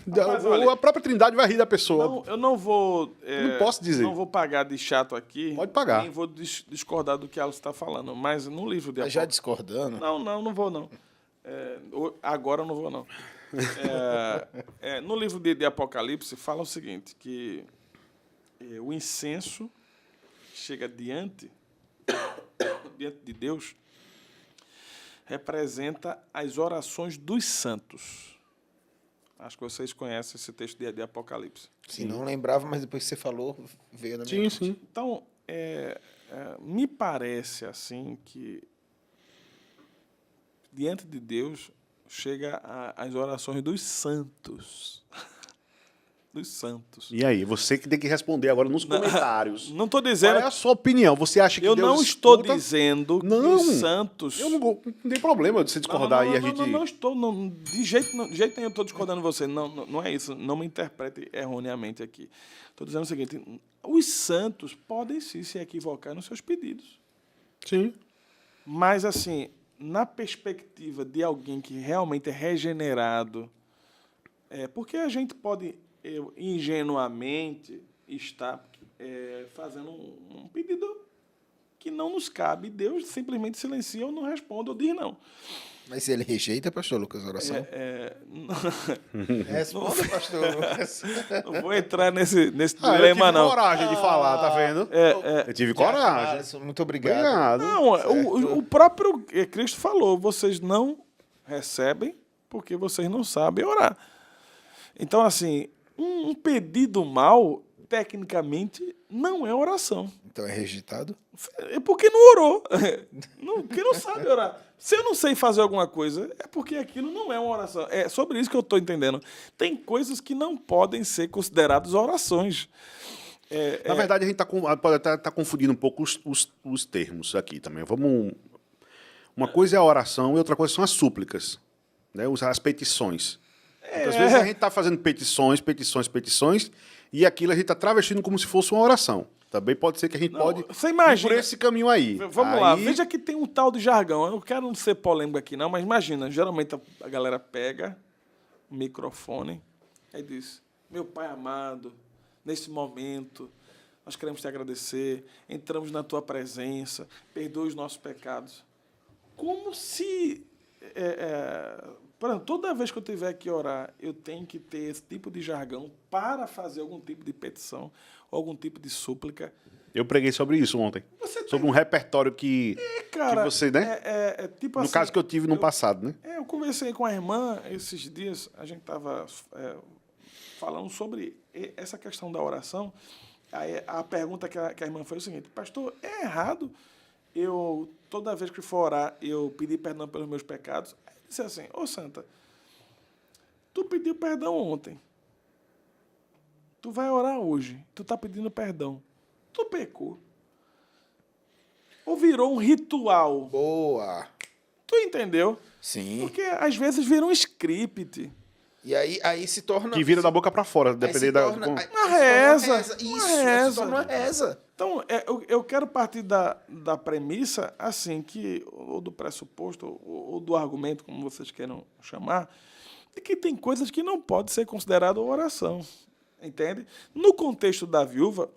Rapaz, olha, a própria Trindade vai rir da pessoa. Não, eu não vou... não posso dizer. Não vou pagar de chato aqui. Pode pagar. Nem vou discordar do que ela está falando. Mas no livro de Já discordando? Não vou não. Agora eu não vou não. No livro de Apocalipse fala o seguinte, que o incenso chega diante de Deus, representa as orações dos santos. Acho que vocês conhecem esse texto de Apocalipse. Sim, não lembrava, mas depois que você falou, veio na minha mente. Sim. Então, me parece assim que diante de Deus chega as orações dos santos. Dos santos. E aí, você que tem que responder agora nos comentários. Não estou dizendo... Qual é a sua opinião? Você acha que Eu Deus não estou escuta? dizendo que Não. os santos... Eu não tem problema de você discordar aí. Não estou... De jeito nenhum eu estou discordando de você. Não é isso. Não me interprete erroneamente aqui. Estou dizendo o seguinte. Os santos podem sim se equivocar nos seus pedidos. Sim. Mas, assim, na perspectiva de alguém que realmente é regenerado, porque a gente pode... ingenuamente está fazendo um pedido que não nos cabe. Deus simplesmente silencia ou não responde ou diz não. Mas ele rejeita, pastor Lucas, a oração? Responda, pastor Lucas. Não vou entrar nesse dilema, não. Eu tive coragem de falar, tá vendo? Eu tive coragem. Muito obrigado. Não, o próprio Cristo falou, vocês não recebem porque vocês não sabem orar. Então, assim, um pedido mal, tecnicamente, não é oração. Então é rejeitado? É porque não orou. Porque não sabe orar. Se eu não sei fazer alguma coisa, é porque aquilo não é uma oração. É sobre isso que eu estou entendendo. Tem coisas que não podem ser consideradas orações. Na verdade, a gente pode estar confundindo um pouco os termos aqui também. Uma coisa é a oração e outra coisa são as súplicas, né? As petições. Muitas vezes a gente está fazendo petições, e aquilo a gente está travestindo como se fosse uma oração. Também pode ser que a gente pode você imagina, ir por esse caminho aí. Vamos lá, veja que tem um tal de jargão. Eu não quero não ser polêmico aqui, não, mas imagina, geralmente a galera pega o microfone e diz, meu Pai amado, nesse momento, nós queremos te agradecer, entramos na tua presença, perdoa os nossos pecados. Como se... toda vez que eu tiver que orar, eu tenho que ter esse tipo de jargão para fazer algum tipo de petição, ou algum tipo de súplica. Eu preguei sobre isso ontem. Sobre um repertório que, Cara, que você, né? tipo no assim, caso que eu tive no passado, né? eu conversei com a irmã esses dias, a gente estava falando sobre essa questão da oração. Aí a pergunta que a irmã foi o seguinte: pastor, é errado eu, toda vez que for orar, eu pedir perdão pelos meus pecados? Aí eu disse assim: ô Santa, tu pediu perdão ontem. Tu vai orar hoje. Tu está pedindo perdão. Tu pecou. Ou virou um ritual. Boa. Tu entendeu? Sim. Porque às vezes vira um script. E aí se torna... Que vira da boca pra fora, aí depender se da... torna- aí se torna Uma reza. Isso, Uma se reza. torna uma reza. Então, eu quero partir da premissa, assim, que, ou do pressuposto, ou do argumento, como vocês queiram chamar, de que tem coisas que não podem ser consideradas oração. Entende? No contexto da viúva,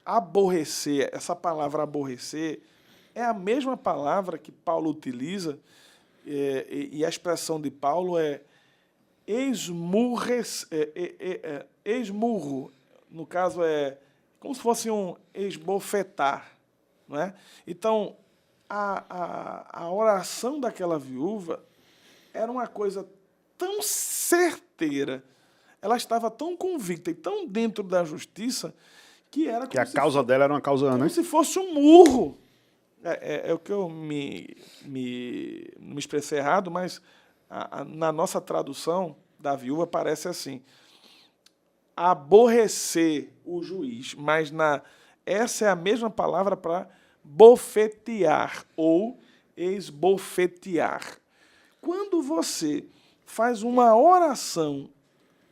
aborrecer, essa palavra aborrecer, é a mesma palavra que Paulo utiliza, e a expressão de Paulo é esmurro. No caso, é como se fosse um esbofetar. Não é? Então, a oração daquela viúva era uma coisa tão certeira, ela estava tão convicta e tão dentro da justiça que era Que a causa dela era uma causa, como né? se fosse um murro. É o que eu me expressei errado, mas na nossa tradução da viúva parece assim: aborrecer o juiz, mas essa é a mesma palavra para bofetear ou esbofetear. Quando você faz uma oração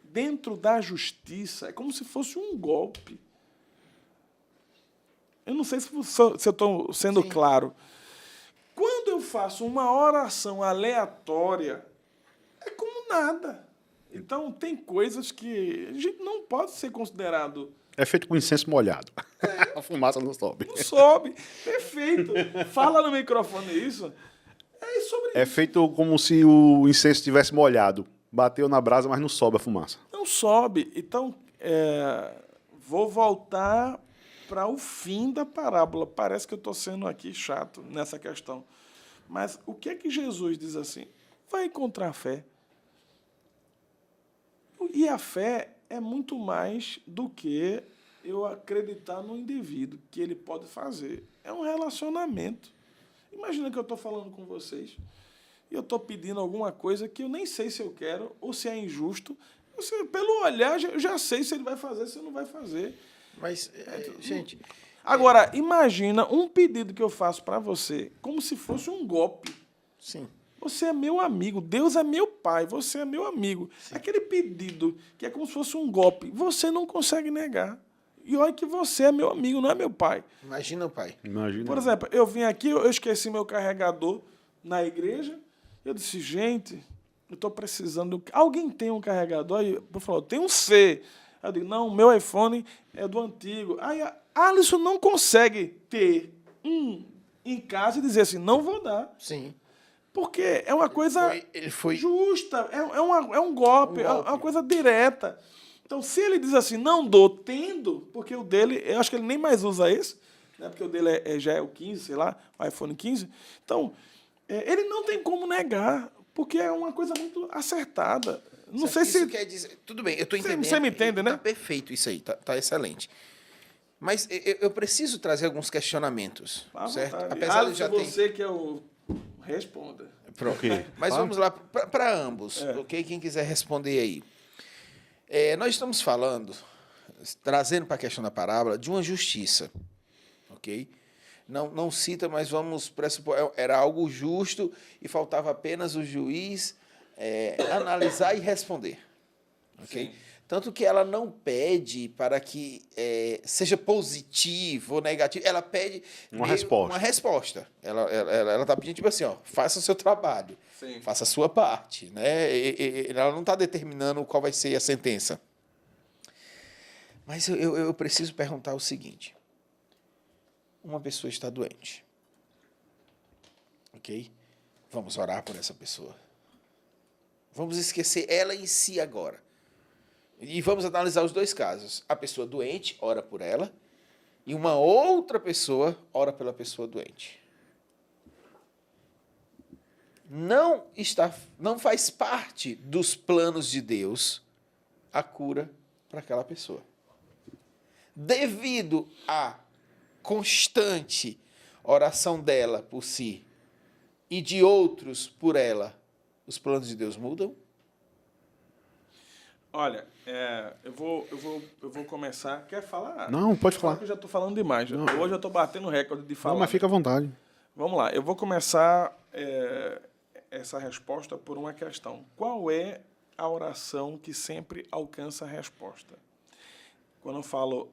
dentro da justiça, é como se fosse um golpe. Eu não sei se eu estou sendo Sim. claro. Quando eu faço uma oração aleatória, é como nada. Então, tem coisas que a gente não pode ser considerado. É feito com incenso molhado. A fumaça não sobe. Não sobe. Perfeito. Fala no microfone isso. É sobre É isso. feito como se o incenso estivesse molhado. Bateu na brasa, mas não sobe a fumaça. Não sobe. Então, vou voltar para o fim da parábola. Parece que eu estou sendo aqui chato nessa questão. Mas o que é que Jesus diz assim? Vai encontrar fé. E a fé é muito mais do que eu acreditar no indivíduo, que ele pode fazer. É um relacionamento. Imagina que eu estou falando com vocês e eu estou pedindo alguma coisa que eu nem sei se eu quero ou se é injusto. Pelo olhar, eu já sei se ele vai fazer, se ele não vai fazer. Mas, gente... Agora, imagina um pedido que eu faço para você como se fosse um golpe. Sim. Você é meu amigo, Deus é meu pai, você é meu amigo. Sim. Aquele pedido que é como se fosse um golpe, você não consegue negar. E olha que você é meu amigo, não é meu pai. Imagina o pai. Imagina. Por exemplo, eu vim aqui, eu esqueci meu carregador na igreja, eu disse, gente, eu estou precisando... Alguém tem um carregador? Aí eu falou, tem um C. Aí eu digo, não, meu iPhone é do antigo. Aí a Alisson não consegue ter um em casa e dizer assim, não vou dar. Sim. Porque é uma coisa Ele foi justa, é um golpe, é uma coisa direta. Então, se ele diz assim, não dou, tendo, porque o dele, eu acho que ele nem mais usa esse, né, porque o dele já é o 15, sei lá, o iPhone 15. Então, ele não tem como negar, porque é uma coisa muito acertada. Não sei isso se... quer dizer... Tudo bem, eu estou entendendo. Você me entende, né? Tá perfeito isso aí, tá excelente. Mas eu preciso trazer alguns questionamentos, certo? Apesar de você que é o... Responda. Pronto. Okay. Mas vamos lá para ambos, ok? Quem quiser responder aí. Nós estamos falando, trazendo para a questão da parábola, de uma justiça, ok? Não cita, mas vamos pressupor, era algo justo e faltava apenas o juiz analisar e responder, ok? Sim. Tanto que ela não pede para que seja positivo ou negativo, ela pede uma resposta. Ela está pedindo, tipo assim, ó, faça o seu trabalho, sim, faça a sua parte, né? Ela não está determinando qual vai ser a sentença. Mas eu preciso perguntar o seguinte: uma pessoa está doente, ok? Vamos orar por essa pessoa. Vamos esquecer ela em si agora. E vamos analisar os dois casos. A pessoa doente, ora por ela. e uma outra pessoa ora pela pessoa doente. Não faz parte dos planos de Deus a cura para aquela pessoa. Devido à constante oração dela por si e de outros por ela, os planos de Deus mudam? Olha, eu vou começar. Quer falar? Não, pode falar. Eu já estou falando demais. Hoje eu estou batendo recorde de falar. Não, mas fica à vontade. Vamos lá. Eu vou começar essa resposta por uma questão. Qual é a oração que sempre alcança a resposta? Quando eu falo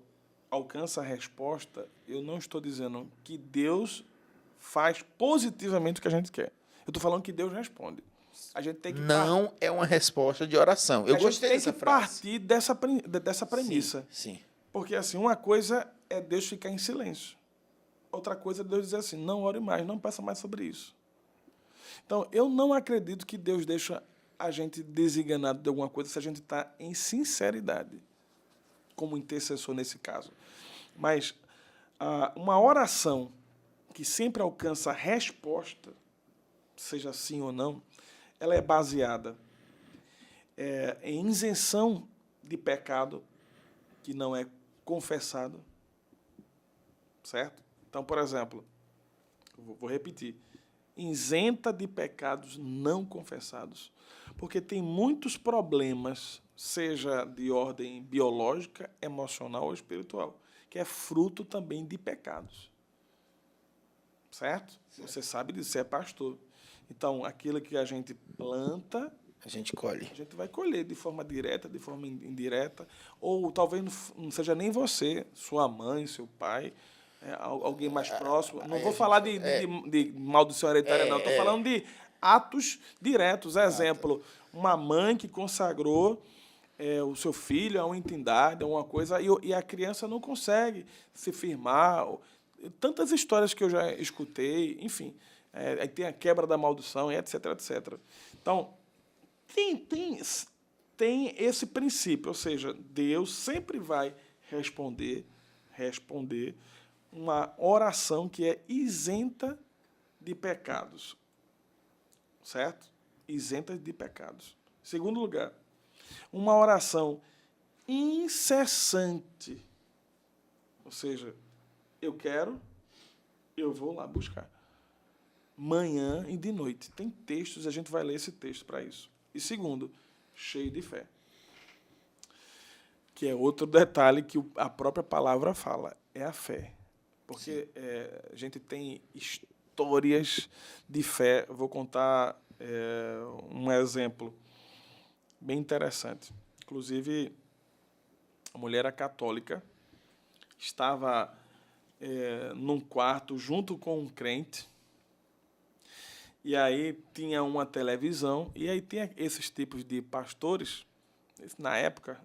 alcança a resposta, eu não estou dizendo que Deus faz positivamente o que a gente quer. Eu estou falando que Deus responde. A gente tem que Não é uma resposta de oração. Eu gostei dessa frase. partir dessa premissa. Sim. Porque, assim, uma coisa é Deus ficar em silêncio. Outra coisa é Deus dizer assim, não ore mais, não peça mais sobre isso. Então, eu não acredito que Deus deixa a gente desenganado de alguma coisa se a gente está em sinceridade, como intercessor nesse caso. Mas uma oração que sempre alcança a resposta, seja sim ou não, ela é baseada em isenção de pecado que não é confessado, certo? Então, por exemplo, vou repetir, isenta de pecados não confessados, porque tem muitos problemas, seja de ordem biológica, emocional ou espiritual, que é fruto também de pecados, certo? Você sabe disso, você é pastor. Então, aquilo que a gente planta, A gente colhe. a gente vai colher de forma direta, de forma indireta, ou talvez não seja nem você, sua mãe, seu pai, alguém mais próximo. Não vou falar de maldição hereditária, não. Estou falando de atos diretos. Exemplo, uma mãe que consagrou o seu filho a uma entidade, a uma coisa, e a criança não consegue se firmar. Tantas histórias que eu já escutei, enfim. Aí tem a quebra da maldição, etc, etc. Então, tem esse princípio, ou seja, Deus sempre vai responder uma oração que é isenta de pecados, certo? Isenta de pecados. Segundo lugar, uma oração incessante, ou seja, eu vou lá buscar. Manhã e de noite. Tem textos, a gente vai ler esse texto para isso. E segundo, cheio de fé. Que é outro detalhe que a própria palavra fala, é a fé. Porque a gente tem histórias de fé. Eu vou contar um exemplo bem interessante. Inclusive, a mulher era católica, estava num quarto junto com um crente, e aí tinha uma televisão, e aí tem esses tipos de pastores, na época,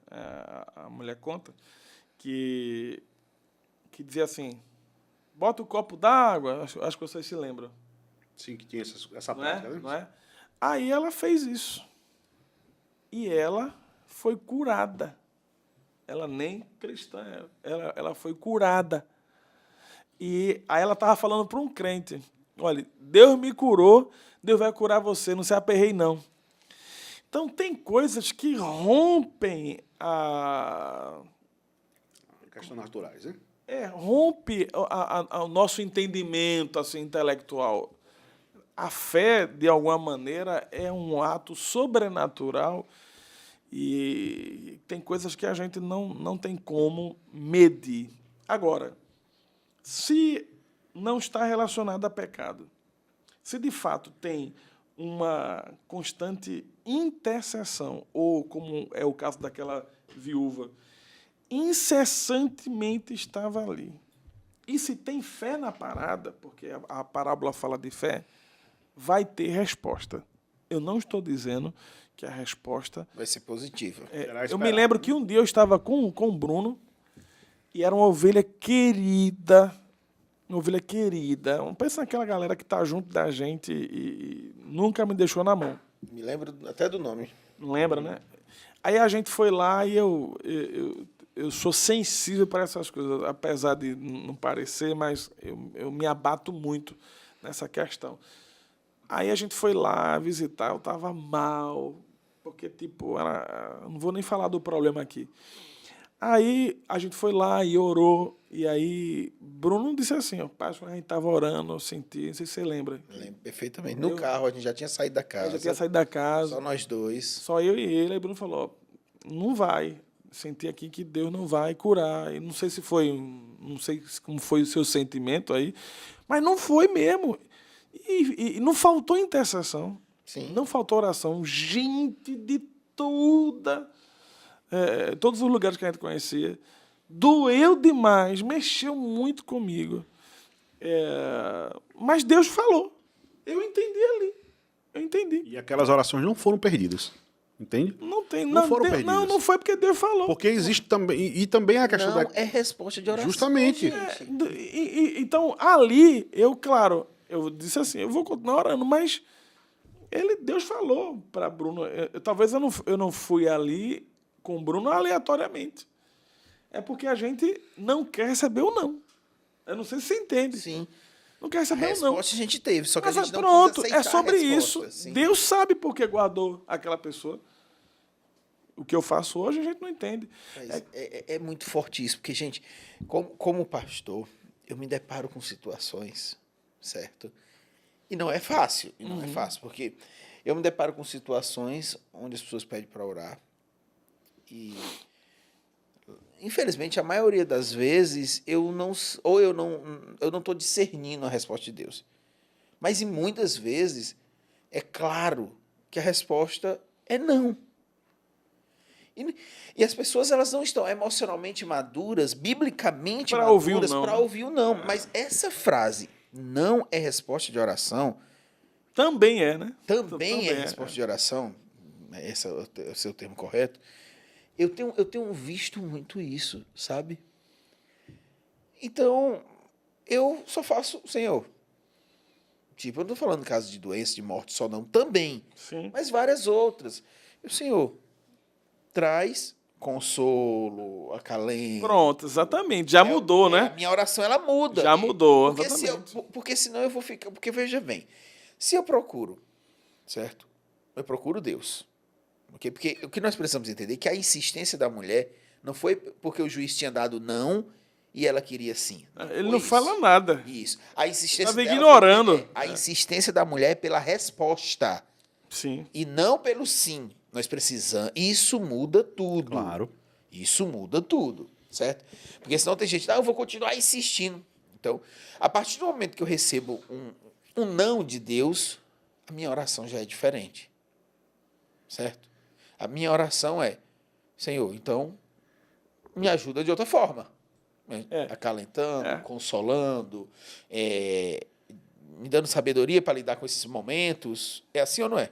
a mulher conta, que dizia assim, bota o copo d'água, acho que vocês se lembram. Sim, que tinha essa prática, né? Não é? Aí ela fez isso. E ela foi curada. Ela nem cristã, ela foi curada. E aí ela estava falando para um crente, olha, Deus me curou, Deus vai curar você, não se aperrei não. Então tem coisas que rompem Questões naturais, né? Rompe o nosso entendimento assim, intelectual. A fé, de alguma maneira, é um ato sobrenatural e tem coisas que a gente não tem como medir. Agora, se não está relacionado a pecado, se de fato tem uma constante intercessão, ou como é o caso daquela viúva, incessantemente estava ali. E se tem fé na parada, porque a parábola fala de fé, vai ter resposta. Eu não estou dizendo que a resposta vai ser positiva. Eu me lembro que um dia eu estava com o Bruno e era uma ovelha querida. Uma ovelha querida. Pensa naquela galera que está junto da gente e nunca me deixou na mão. Me lembro até do nome. Não lembra, né? Aí a gente foi lá e eu sou sensível para essas coisas, apesar de não parecer, mas eu me abato muito nessa questão. Aí a gente foi lá visitar, eu estava mal, porque, tipo, não vou nem falar do problema aqui. Aí a gente foi lá e orou, e aí Bruno disse assim, ó, pai, a gente estava orando, eu senti, não sei se você lembra. Lembro perfeitamente. No carro, a gente já tinha saído da Eu casa. já tinha saído da casa. Só nós dois. Só eu e ele. Aí Bruno falou, ó, não vai. Senti aqui que Deus não vai curar. E não sei se foi, não sei como foi o seu sentimento aí, mas não foi mesmo. E não faltou intercessão. Sim. Não faltou oração. Gente de todos os lugares que a gente conhecia. Doeu demais, mexeu muito comigo. Mas Deus falou. Eu entendi ali. Eu entendi. E aquelas orações não foram perdidas. Entende? Não foram Deus, perdidas. não foi porque Deus falou. Porque existe também. E também a questão Não, da. é resposta de oração. Justamente. gente. Então, ali, claro, eu disse assim, eu vou continuar orando, mas Deus falou para Bruno. Talvez eu não fui ali com o Bruno aleatoriamente. É porque a gente não quer receber o não. Eu não sei se você entende. Sim. Não quer A receber o não. resposta a gente teve, só que Mas a gente não pronto, quis é aceitar sobre a resposta, isso. sim. Deus sabe por que guardou aquela pessoa. O que eu faço hoje a gente não entende. Mas é muito forte isso, porque, gente, como pastor, eu me deparo com situações, certo? E não é fácil, porque eu me deparo com situações onde as pessoas pedem para orar e, infelizmente, a maioria das vezes eu não estou discernindo a resposta de Deus. Mas, em muitas vezes, é claro que a resposta é não. E as pessoas, elas não estão emocionalmente maduras, biblicamente Pra ouvir o maduras não. para ouvir o não. Mas essa frase, não é resposta de oração, Também é, né? também é resposta de oração, esse é o seu termo correto. Eu tenho visto muito isso, sabe? Então, eu só faço, Senhor. Tipo, eu não estou falando de casos de doença, de morte só não, também. Sim. Mas várias outras. E o Senhor traz consolo, acalento. Pronto, exatamente. Já mudou, né? A minha oração, ela muda. Já mudou, porque exatamente. porque senão eu vou ficar... Porque, veja bem, se eu procuro, certo? Eu procuro Deus. Okay? Porque o que nós precisamos entender é que a insistência da mulher não foi porque o juiz tinha dado não e ela queria sim. Ele não fala nada. Isso. A insistência Estava dela ignorando. a insistência da mulher é pela resposta. Sim. E não pelo sim. Nós precisamos... Isso muda tudo. Claro. Isso muda tudo, certo? Porque senão tem gente... eu vou continuar insistindo. Então, a partir do momento que eu recebo um não de Deus, a minha oração já é diferente. Certo? A minha oração é... Senhor, então, me ajuda de outra forma. Acalentando, consolando, me dando sabedoria para lidar com esses momentos. É assim ou não é?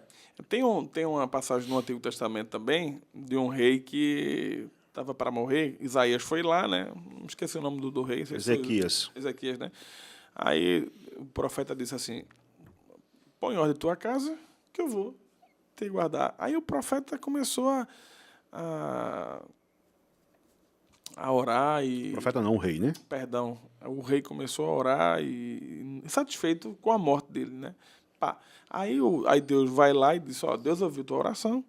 Tem uma passagem no Antigo Testamento também, de um rei que estava para morrer. Isaías foi lá, né? Não esqueci o nome do rei. Ezequias. Ezequias, né? Aí o profeta disse assim, põe em ordem tua casa que eu vou te guardar. Aí o profeta começou a orar e... Profeta não, o rei, né? Perdão. O rei começou a orar e satisfeito com a morte dele, né? Pá. Aí Deus vai lá e diz, ó, Deus ouviu tua oração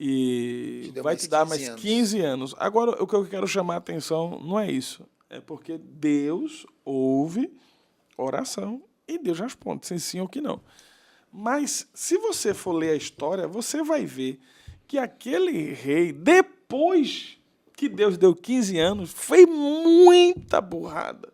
e vai te dar mais 15 anos. Agora, o que eu quero chamar a atenção não é isso. É porque Deus ouve oração e Deus responde, se sim ou que não. Mas, se você for ler a história, você vai ver que aquele rei, depois que Deus deu 15 anos, fez muita burrada.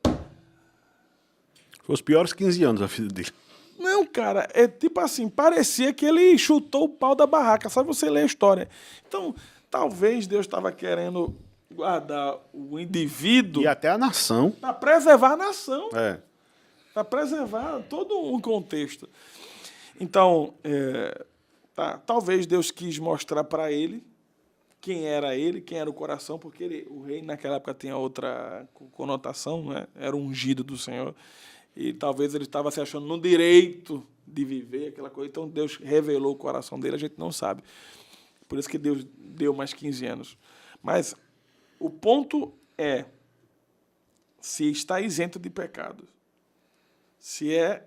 Foi os piores 15 anos da vida dele. Não, cara, é tipo assim, parecia que ele chutou o pau da barraca, só você ler a história. Então, talvez Deus estava querendo guardar o indivíduo... E até a nação. Para preservar a nação. Para preservar todo um contexto. Então, talvez Deus quis mostrar para ele quem era o coração, porque o rei naquela época tinha outra conotação, né? Era o ungido do Senhor. E talvez ele estava se achando no direito de viver aquela coisa. Então Deus revelou o coração dele, a gente não sabe. Por isso que Deus deu mais 15 anos. Mas O ponto é se está isento de pecado. Se é...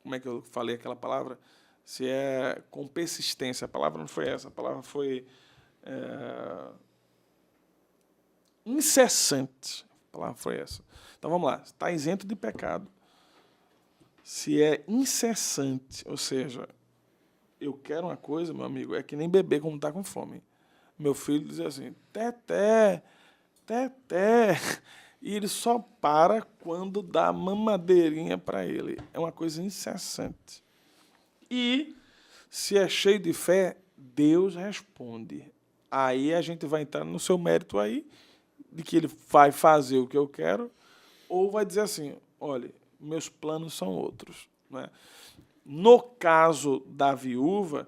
Como é que eu falei aquela palavra? Se é com persistência. A palavra não foi essa. A palavra foi incessante. A palavra foi essa. Então, vamos lá. Está isento de pecado. Se é incessante, ou seja, eu quero uma coisa, meu amigo, é que nem bebê quando está com fome. Meu filho diz assim, teté, teté, e ele só para quando dá mamadeirinha para ele. É uma coisa incessante. E, se é cheio de fé, Deus responde. Aí a gente vai entrar no seu mérito aí, de que ele vai fazer o que eu quero, ou vai dizer assim, olha, meus planos são outros. Né? No caso da viúva,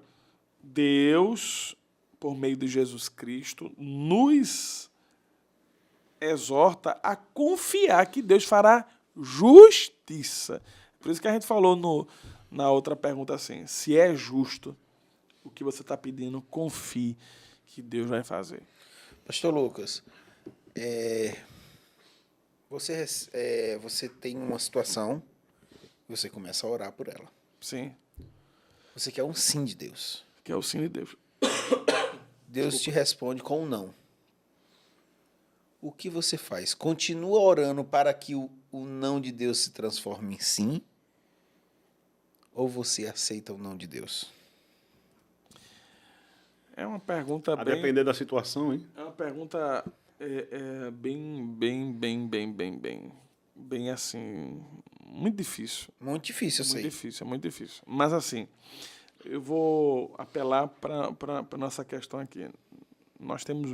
Deus, por meio de Jesus Cristo, nos exorta a confiar que Deus fará justiça. Por isso que a gente falou na outra pergunta assim, se é justo o que você está pedindo, confie que Deus vai fazer. Pastor Lucas, você tem uma situação e você começa a orar por ela. Sim. Você quer um sim de Deus. Que é o sim de Deus. Deus te responde com um não. O que você faz? Continua orando para que o não de Deus se transforme em sim? Ou você aceita o não de Deus? É uma pergunta A depender da situação, hein? É uma pergunta bem assim, muito difícil. Muito difícil, eu sei. É muito difícil. Mas assim, eu vou apelar para a nossa questão aqui. Nós temos,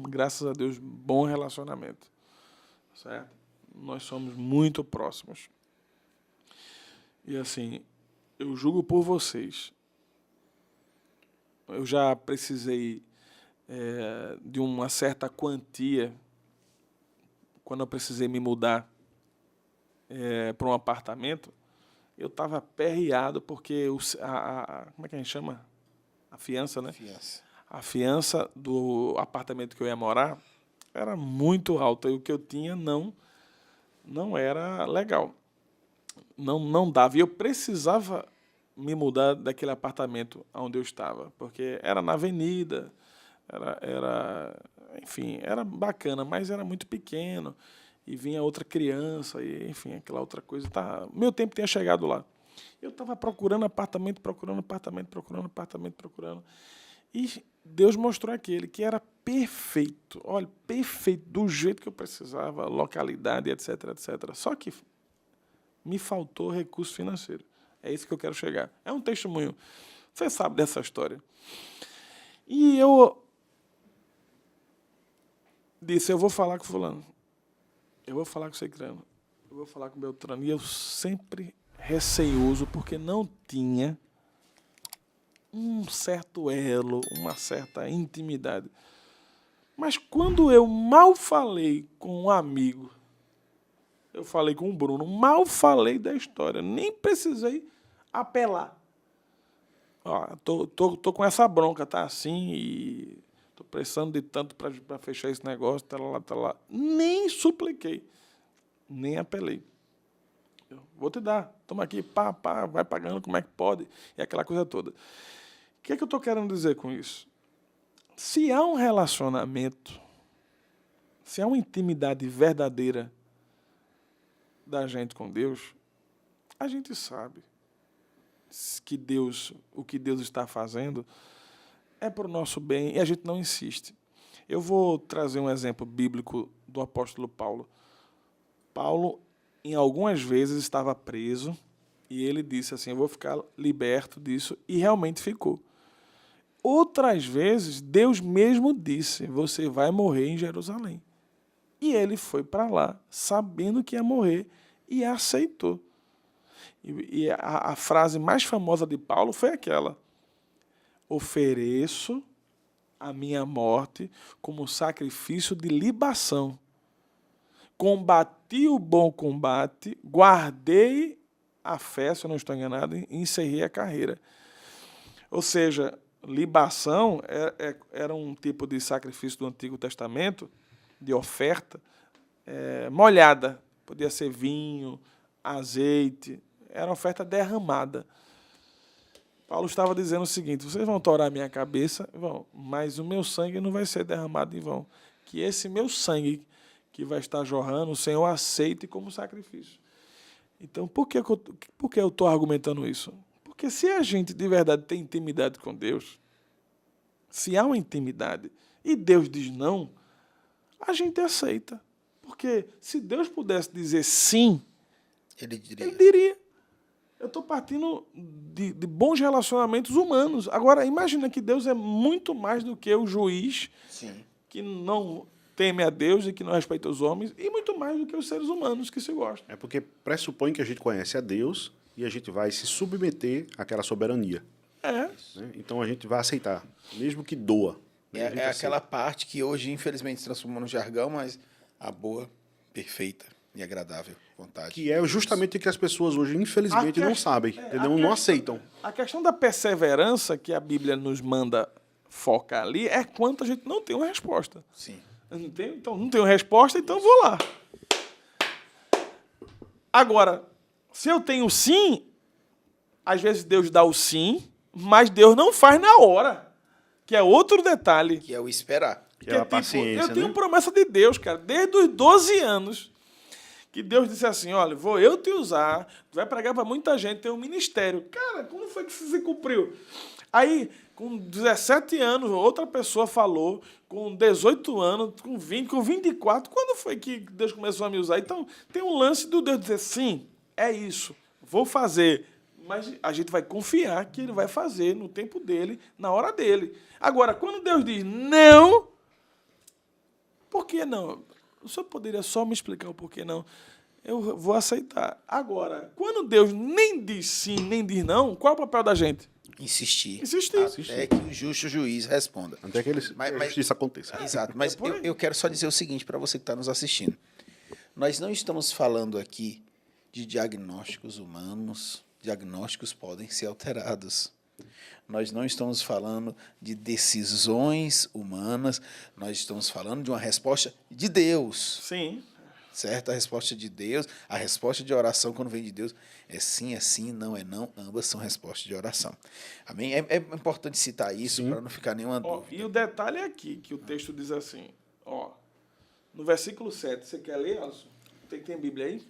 graças a Deus, bom relacionamento. Certo? Nós somos muito próximos. E assim, eu julgo por vocês. Eu já precisei de uma certa quantia quando eu precisei me mudar para um apartamento. Eu estava aperreado porque como é que a gente chama? A fiança, né? Fiança. A fiança do apartamento que eu ia morar era muito alta e o que eu tinha não era legal. Não dava. E eu precisava me mudar daquele apartamento onde eu estava, porque era na avenida, enfim, era bacana, mas era muito pequeno, e vinha outra criança, e enfim, aquela outra coisa. Meu tempo tinha chegado lá. Eu estava procurando apartamento, e Deus mostrou aquele que era perfeito, olha, perfeito, do jeito que eu precisava, localidade, etc, etc. Só que me faltou recurso financeiro. É isso que eu quero chegar. É um testemunho. Você sabe dessa história. E eu disse, eu vou falar com fulano. Eu vou falar com ciclano. Eu vou falar com Beltrano. E eu sempre receioso, porque não tinha um certo elo, uma certa intimidade. Mas quando eu mal falei com um amigo, eu falei com o Bruno, mal falei da história, nem precisei apelar. Ó, tô com essa bronca, tá assim, e tô precisando de tanto para fechar esse negócio, tá lá. Nem supliquei, nem apelei. Eu vou te dar, toma aqui, pá, vai pagando como é que pode, e aquela coisa toda. O que é que eu tô querendo dizer com isso? Se há um relacionamento, se há uma intimidade verdadeira da gente com Deus, a gente sabe que o que Deus está fazendo é para o nosso bem e a gente não insiste. Eu vou trazer um exemplo bíblico do apóstolo Paulo. Paulo, em algumas vezes, estava preso e ele disse assim, eu vou ficar liberto disso, e realmente ficou. Outras vezes, Deus mesmo disse, você vai morrer em Jerusalém. E ele foi para lá, sabendo que ia morrer, e aceitou. E a frase mais famosa de Paulo foi aquela: ofereço a minha morte como sacrifício de libação. Combati o bom combate, guardei a fé, se eu não estou enganado, e encerrei a carreira. Ou seja, libação era um tipo de sacrifício do Antigo Testamento, de oferta, molhada. Podia ser vinho, azeite, era oferta derramada. Paulo estava dizendo o seguinte: vocês vão torar a minha cabeça, vão, mas o meu sangue não vai ser derramado em vão. Que esse meu sangue que vai estar jorrando, o Senhor aceite como sacrifício. Então, por que eu estou argumentando isso? Porque se a gente de verdade tem intimidade com Deus, se há uma intimidade e Deus diz não, a gente aceita. Porque se Deus pudesse dizer sim, Ele diria. ele diria. Eu estou partindo de bons relacionamentos humanos. Agora, imagina que Deus é muito mais do que o juiz Sim. que não teme a Deus e que não respeita os homens, e muito mais do que os seres humanos que se gostam. É porque pressupõe que a gente conhece a Deus e a gente vai se submeter àquela soberania. É. Né? Então a gente vai aceitar, mesmo que doa. Né? A gente É aceita. aquela parte que hoje, infelizmente, se transformou no jargão, mas a boa, perfeita e agradável vontade. Que é justamente o que as pessoas hoje, infelizmente, não sabem, entendeu? Não questão- aceitam. A questão da perseverança que a Bíblia nos manda focar ali é quanto a gente não tem uma resposta. Sim. Então, não tenho resposta, então vou lá. Agora, se eu tenho sim, às vezes Deus dá o sim, mas Deus não faz na hora. Que é outro detalhe. Que é o esperar. Que é a paciência, eu tenho né? promessa de Deus, cara, desde os 12 anos. Que Deus disse assim: olha, vou eu te usar, tu vai pregar para muita gente, tem um ministério. Cara, como foi que isso se cumpriu? Aí, com 17 anos, outra pessoa falou, com 18 anos, com 20, com 24, quando foi que Deus começou a me usar? Então, tem um lance do Deus dizer, sim, é isso, vou fazer. Mas a gente vai confiar que ele vai fazer no tempo dele, na hora dele. Agora, quando Deus diz não, por que não? O senhor poderia só me explicar o porquê não? Eu vou aceitar. Agora, quando Deus nem diz sim, nem diz não, qual é o papel da gente? Insistir. Insistir. Até que o justo juiz responda. Até que Mas- a justiça aconteça. Exato, mas por aí. eu quero só dizer o seguinte para você que está nos assistindo. Nós não estamos falando aqui de diagnósticos humanos. Diagnósticos podem ser alterados. Nós não estamos falando de decisões humanas. Nós estamos falando de uma resposta de Deus. Sim. Certo? A resposta de Deus, a resposta de oração quando vem de Deus é sim, não é não. Ambas são respostas de oração. Amém? É importante citar isso para não ficar nenhuma Ó, dúvida. e o detalhe é aqui, que o texto diz assim, ó, no versículo 7, você quer ler, Alisson? Tem Bíblia aí?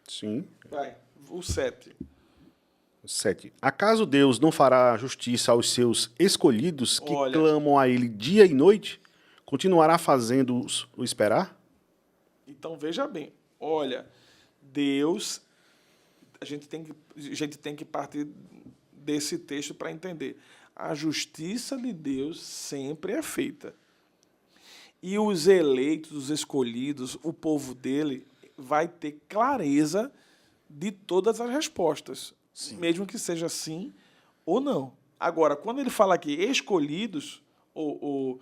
Sim. Vai, o 7. 7. Acaso Deus não fará justiça aos seus escolhidos que Olha. clamam a Ele dia e noite? Continuará fazendo-os o esperar? Então, veja bem, olha, Deus, a gente tem que partir desse texto para entender. A justiça de Deus sempre é feita. E os eleitos, os escolhidos, o povo dele, vai ter clareza de todas as respostas. Sim. Mesmo que seja sim ou não. Agora, quando ele fala aqui escolhidos, o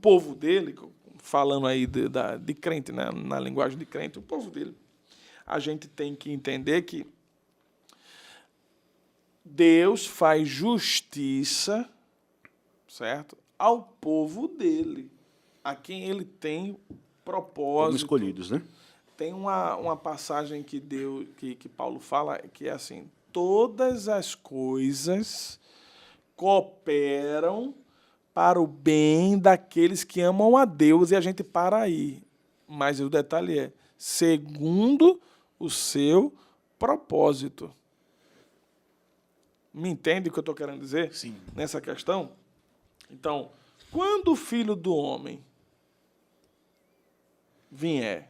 povo dele, falando aí de crente, né, na linguagem de crente, o povo dele, a gente tem que entender que Deus faz justiça, certo, ao povo dele, a quem ele tem Como propósito. escolhidos, né? Tem uma passagem que Paulo fala que é assim: todas as coisas cooperam para o bem daqueles que amam a Deus, e a gente para aí. Mas o detalhe é, segundo o seu propósito. Me entende o que eu estou querendo dizer? Sim. Nessa questão? Então, quando o Filho do Homem vier,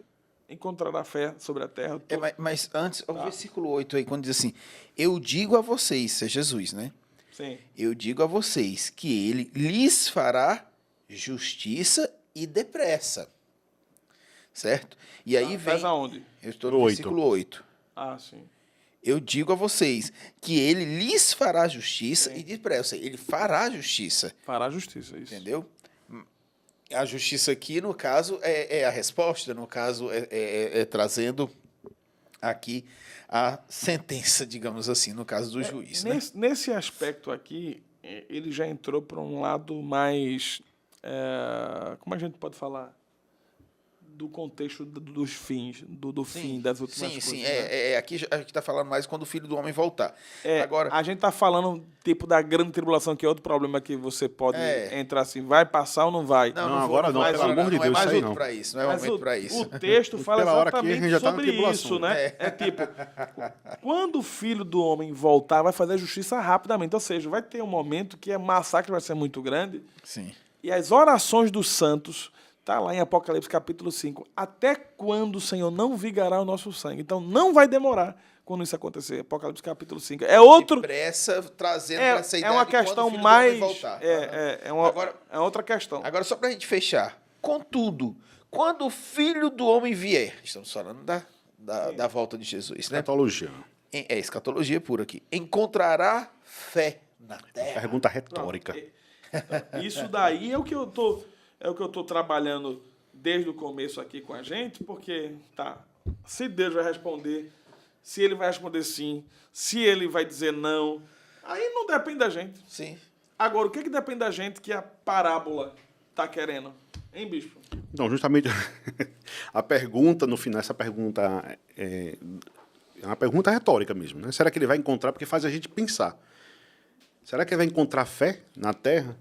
encontrará fé sobre a terra. Mas antes, o versículo 8 aí, quando diz assim, eu digo a vocês, isso é Jesus, né? Sim. Eu digo a vocês que ele lhes fará justiça e depressa. Certo? E aí vem... Mas aonde? Eu estou no 8. versículo 8. Ah, sim. Eu digo a vocês que ele lhes fará justiça e depressa. Ele fará justiça. Fará justiça, isso. Entendeu? A justiça aqui, no caso, é a resposta. No caso, é trazendo aqui a sentença, digamos assim, no caso do juiz. Né? Nesse aspecto aqui, ele já entrou para um lado mais... como a gente pode falar? Do contexto dos fins, do fim, das últimas coisas. Sim. Né? Aqui a gente está falando mais quando o Filho do Homem voltar. Agora, a gente está falando tipo da grande tribulação, que é outro problema que você pode entrar assim, vai passar ou não vai? Não, agora não, pelo amor de Deus, não é isso aí momento não. para isso, não é momento para isso. O texto fala Pela hora que a exatamente gente já tá na sobre tribulação. isso, né? É tipo, quando o Filho do Homem voltar, vai fazer a justiça rapidamente. Ou seja, vai ter um momento que o massacre vai ser muito grande. Sim. E as orações dos santos, está lá em Apocalipse capítulo 5, até quando o Senhor não vingará o nosso sangue. Então não vai demorar quando isso acontecer. Apocalipse capítulo 5. É outro... Pressa, trazendo para essa ideia uma de quando questão o Filho do Homem mais... voltar. É outra questão. Agora, só para a gente fechar. Contudo, quando o Filho do Homem vier, estamos falando da volta de Jesus, né? Escatologia. É escatologia pura aqui. Encontrará fé na terra. Pergunta retórica. Isso daí é o que eu tô trabalhando desde o começo aqui com a gente, porque se Deus vai responder, se ele vai responder sim, se ele vai dizer não, aí não depende da gente. Sim. Agora, o que depende da gente que a parábola tá querendo? Hein, bispo? Não, justamente a pergunta no final, essa pergunta é uma pergunta retórica mesmo, né? Será que ele vai encontrar? Porque faz a gente pensar. Será que ele vai encontrar fé na terra?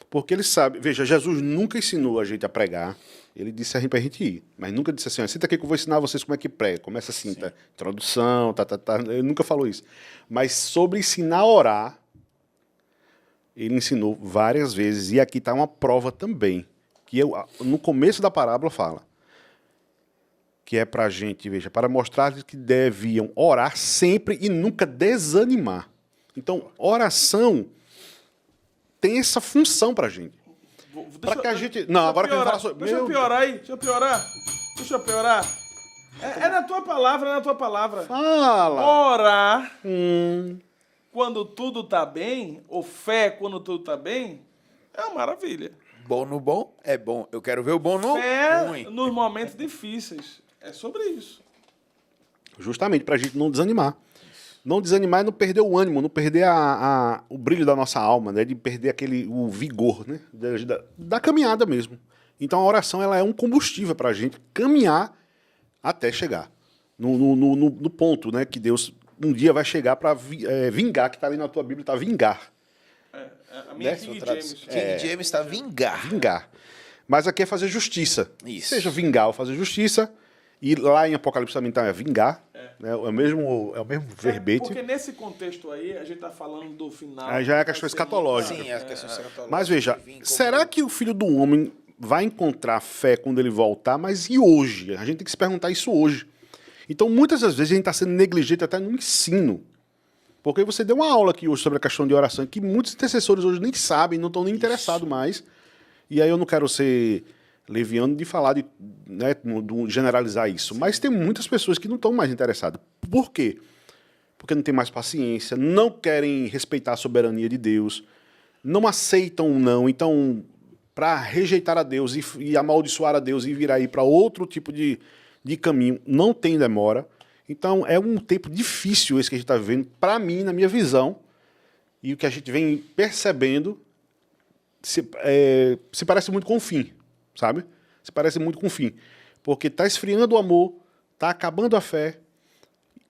Porque ele sabe... Veja, Jesus nunca ensinou a gente a pregar. Ele disse para a gente ir. Mas nunca disse assim, senta aqui que eu vou ensinar vocês como é que prega. Começa assim, introdução, Ele nunca falou isso. Mas sobre ensinar a orar, ele ensinou várias vezes. E aqui está uma prova também. Que no começo da parábola fala. Que é para a gente, veja, para mostrar que deviam orar sempre e nunca desanimar. Então, oração tem essa função pra gente. Para que a gente... Não, agora que a gente fala sobre... Deixa eu piorar aí. Deixa eu piorar. É na tua palavra, Fala! Orar quando tudo tá bem, ou fé quando tudo tá bem, é uma maravilha. Bom no bom é bom. Eu quero ver o bom no ruim. Fé nos momentos difíceis. É sobre isso. Justamente, pra gente não desanimar. Não desanimar e não perder o ânimo, não perder o brilho da nossa alma, né? De perder o vigor, né? Da caminhada mesmo. Então a oração ela é um combustível para a gente caminhar até chegar no ponto, né? Que Deus um dia vai chegar para vingar, que está ali na tua Bíblia, está vingar. A minha Né? King James. King James está vingar. Vingar. Mas aqui é fazer justiça. Isso. Seja vingar ou fazer justiça. E lá em Apocalipse também está vingar. Né? É o mesmo verbete. Porque nesse contexto aí, a gente está falando do final. Aí já é a questão escatológica. Sim, é a questão escatológica. Mas veja, será que o Filho do Homem vai encontrar fé quando ele voltar? Mas e hoje? A gente tem que se perguntar isso hoje. Então, muitas das vezes, a gente está sendo negligente até no ensino. Porque você deu uma aula aqui hoje sobre a questão de oração, que muitos intercessores hoje nem sabem, não estão nem interessados mais. E aí eu não quero ser leviano de falar, de generalizar isso. Mas tem muitas pessoas que não estão mais interessadas. Por quê? Porque não tem mais paciência, não querem respeitar a soberania de Deus, não aceitam o não. Então, para rejeitar a Deus e amaldiçoar a Deus e vir aí para outro tipo de caminho, não tem demora. Então, é um tempo difícil esse que a gente está vivendo, para mim, na minha visão, e o que a gente vem percebendo se parece muito com o fim, sabe? Se parece muito com o fim. Porque está esfriando o amor, está acabando a fé.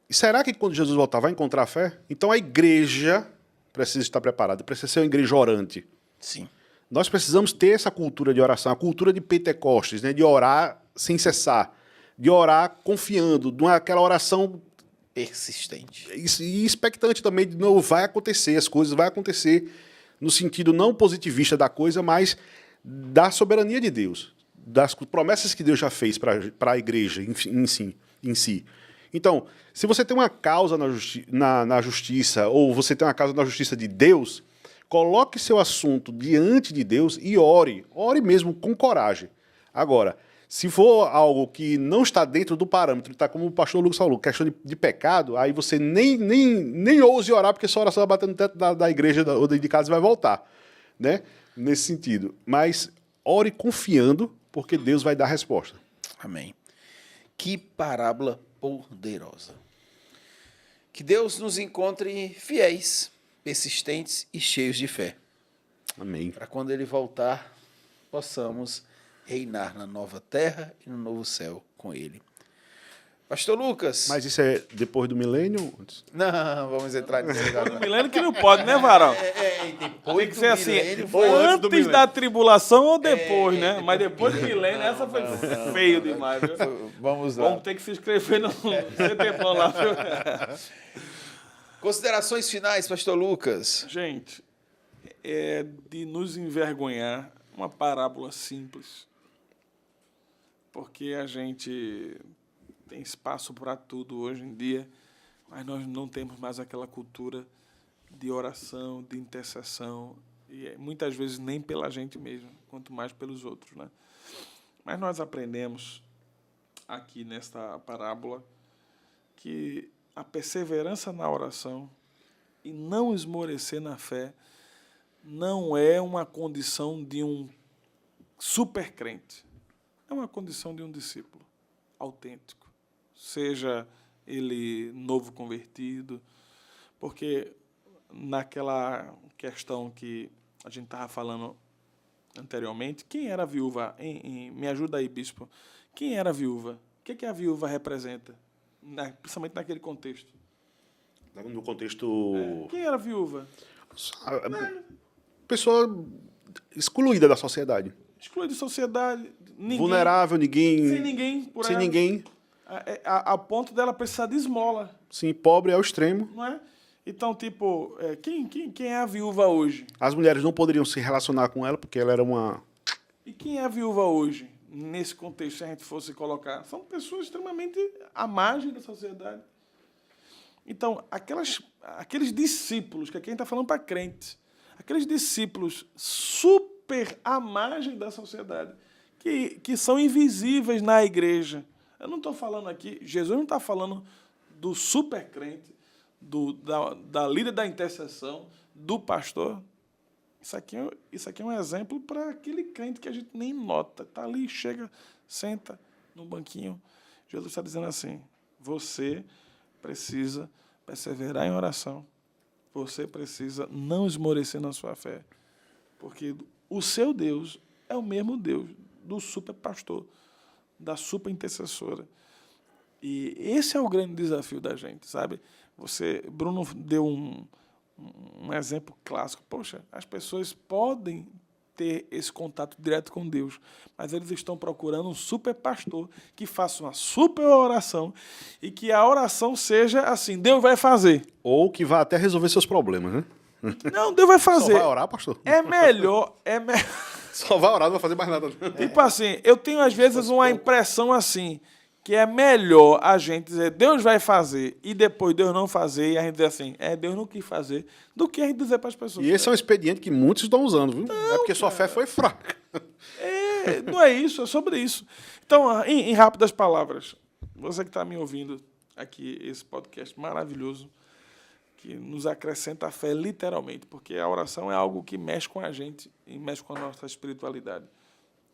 E será que quando Jesus voltar vai encontrar a fé? Então a igreja precisa estar preparada, precisa ser uma igreja orante. Sim. Nós precisamos ter essa cultura de oração, a cultura de Pentecostes, né? De orar sem cessar, de orar confiando, aquela oração persistente. E expectante também de não vai acontecer, as coisas vão acontecer no sentido não positivista da coisa, mas da soberania de Deus, das promessas que Deus já fez para a igreja em si. Então, se você tem uma causa na justiça, ou você tem uma causa na justiça de Deus, coloque seu assunto diante de Deus e ore. Ore mesmo com coragem. Agora, se for algo que não está dentro do parâmetro, está como o pastor Lucas falou, questão de pecado, aí você nem ouse orar, porque sua oração vai bater no teto da igreja ou de casa e vai voltar. Né? Nesse sentido. Mas ore confiando, porque Deus vai dar a resposta. Amém. Que parábola poderosa. Que Deus nos encontre fiéis, persistentes e cheios de fé. Amém. Para quando ele voltar, possamos reinar na nova terra e no novo céu com ele. Pastor Lucas. Mas isso é depois do milênio? Não, vamos entrar nisso agora. Do milênio que não pode, né, Varão? Depois Tem que ser assim, foi ou antes do antes milênio. da tribulação ou depois, né? Mas depois do milênio, essa foi feio demais, viu? Vamos lá. Vamos ter que se inscrever no CTPão lá, viu? Considerações finais, Pastor Lucas. Gente, é de nos envergonhar uma parábola simples. Porque a gente tem espaço para tudo hoje em dia, mas nós não temos mais aquela cultura de oração, de intercessão, e muitas vezes nem pela gente mesmo, quanto mais pelos outros, né? Mas nós aprendemos aqui nesta parábola que a perseverança na oração e não esmorecer na fé não é uma condição de um super crente, é uma condição de um discípulo autêntico, seja ele novo convertido, porque naquela questão que a gente estava falando anteriormente, quem era a viúva? Me ajuda aí, bispo. Quem era a viúva? O que a viúva representa? Principalmente naquele contexto. No contexto... Quem era a viúva? Pessoa excluída da sociedade. Excluída de sociedade. Ninguém, Vulnerável, ninguém... sem ninguém por Sem ela. ninguém. A ponto dela precisar de esmola. Sim, pobre ao extremo. Não é? Então, tipo, quem é a viúva hoje? As mulheres não poderiam se relacionar com ela porque ela era uma... E quem é a viúva hoje? Nesse contexto, se a gente fosse colocar, são pessoas extremamente à margem da sociedade. Então, aqueles discípulos, que aqui a gente está falando para crentes, aqueles discípulos super à margem da sociedade, que são invisíveis na igreja. Eu não estou falando aqui, Jesus não está falando do super crente, da líder da intercessão, do pastor. Isso aqui é um exemplo para aquele crente que a gente nem nota. Está ali, chega, senta no banquinho. Jesus está dizendo assim, você precisa perseverar em oração. Você precisa não esmorecer na sua fé. Porque o seu Deus é o mesmo Deus do super pastor, da super intercessora. E esse é o grande desafio da gente, sabe? Bruno deu um exemplo clássico. Poxa, as pessoas podem ter esse contato direto com Deus, mas eles estão procurando um super pastor que faça uma super oração e que a oração seja assim, Deus vai fazer. Ou que vá até resolver seus problemas, né? Não, Deus vai fazer. Só vai orar, pastor? É melhor. Só vai orar, não vai fazer mais nada. Tipo assim, eu tenho às vezes uma impressão assim, que é melhor a gente dizer Deus vai fazer e depois Deus não fazer e a gente dizer assim, Deus não quis fazer, do que a gente dizer para as pessoas. E esse é um expediente que muitos estão usando, viu? Não, é porque sua fé foi fraca. Não é isso, é sobre isso. Então, em rápidas palavras, você que está me ouvindo aqui, esse podcast maravilhoso, que nos acrescenta a fé literalmente, porque a oração é algo que mexe com a gente e mexe com a nossa espiritualidade.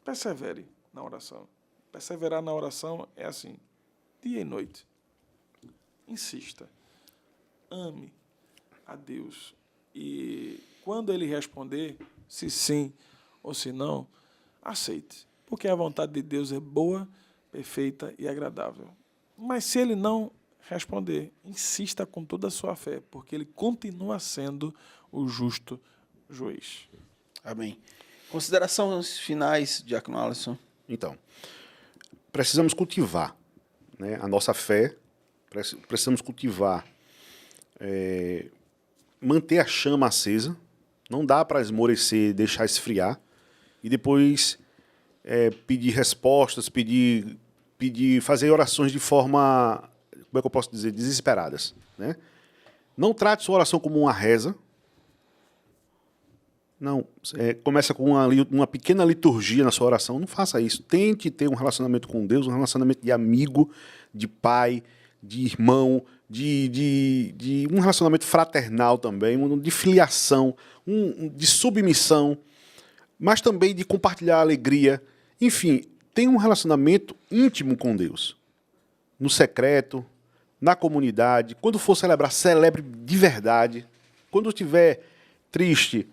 Persevere na oração. Perseverar na oração é assim, dia e noite. Insista. Ame a Deus. E quando Ele responder, se sim ou se não, aceite. Porque a vontade de Deus é boa, perfeita e agradável. Mas se Ele não responder, insista com toda a sua fé, porque Ele continua sendo o justo juiz. Amém. Considerações finais, Diácono Alisson. Então, precisamos cultivar, né, a nossa fé, precisamos cultivar, manter a chama acesa, não dá para esmorecer, deixar esfriar, e depois pedir respostas, fazer orações de forma, como é que eu posso dizer, desesperadas, né? Não trate sua oração como uma reza. Não, começa com uma pequena liturgia na sua oração. Não faça isso. Tente ter um relacionamento com Deus, um relacionamento de amigo, de pai, de irmão, de um relacionamento fraternal também, de filiação, de submissão, mas também de compartilhar a alegria. Enfim, tenha um relacionamento íntimo com Deus. No secreto, na comunidade. Quando for celebrar, celebre de verdade. Quando estiver triste,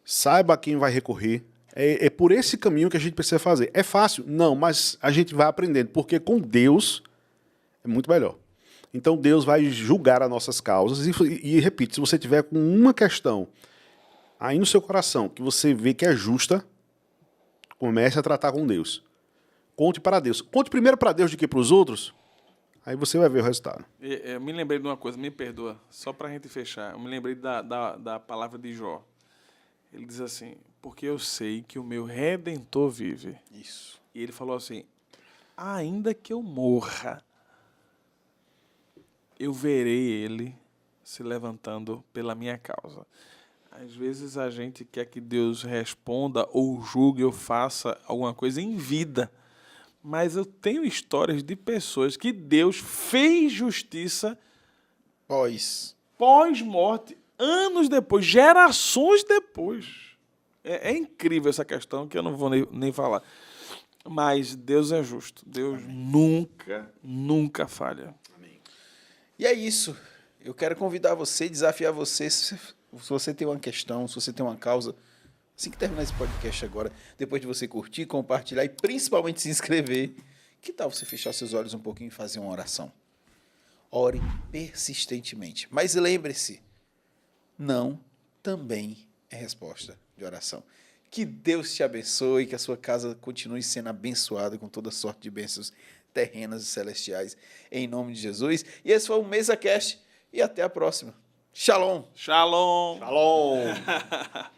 saiba a quem vai recorrer. É por esse caminho que a gente precisa fazer. É fácil? Não, mas a gente vai aprendendo, porque com Deus é muito melhor. Então Deus vai julgar as nossas causas e repito, se você tiver com uma questão aí no seu coração que você vê que é justa, comece a tratar com Deus. Conte para Deus. Conte primeiro para Deus do que para os outros, aí você vai ver o resultado. Eu me lembrei de uma coisa, me perdoa, só para a gente fechar. Eu me lembrei da palavra de Jó. Ele diz assim, porque eu sei que o meu Redentor vive. Isso. E ele falou assim, ainda que eu morra, eu verei ele se levantando pela minha causa. Às vezes a gente quer que Deus responda ou julgue ou faça alguma coisa em vida. Mas eu tenho histórias de pessoas que Deus fez justiça pós-morte, anos depois, gerações depois. É incrível essa questão que eu não vou nem falar. Mas Deus é justo. Deus nunca falha. E é isso. Eu quero convidar você, desafiar você, se você tem uma questão, se você tem uma causa, assim que terminar esse podcast agora, depois de você curtir, compartilhar e principalmente se inscrever, que tal você fechar seus olhos um pouquinho e fazer uma oração? Ore persistentemente. Mas lembre-se, não também é resposta de oração. Que Deus te abençoe, que a sua casa continue sendo abençoada com toda sorte de bênçãos terrenas e celestiais, em nome de Jesus. E esse foi o MesaCast, e até a próxima. Shalom! Shalom! Shalom!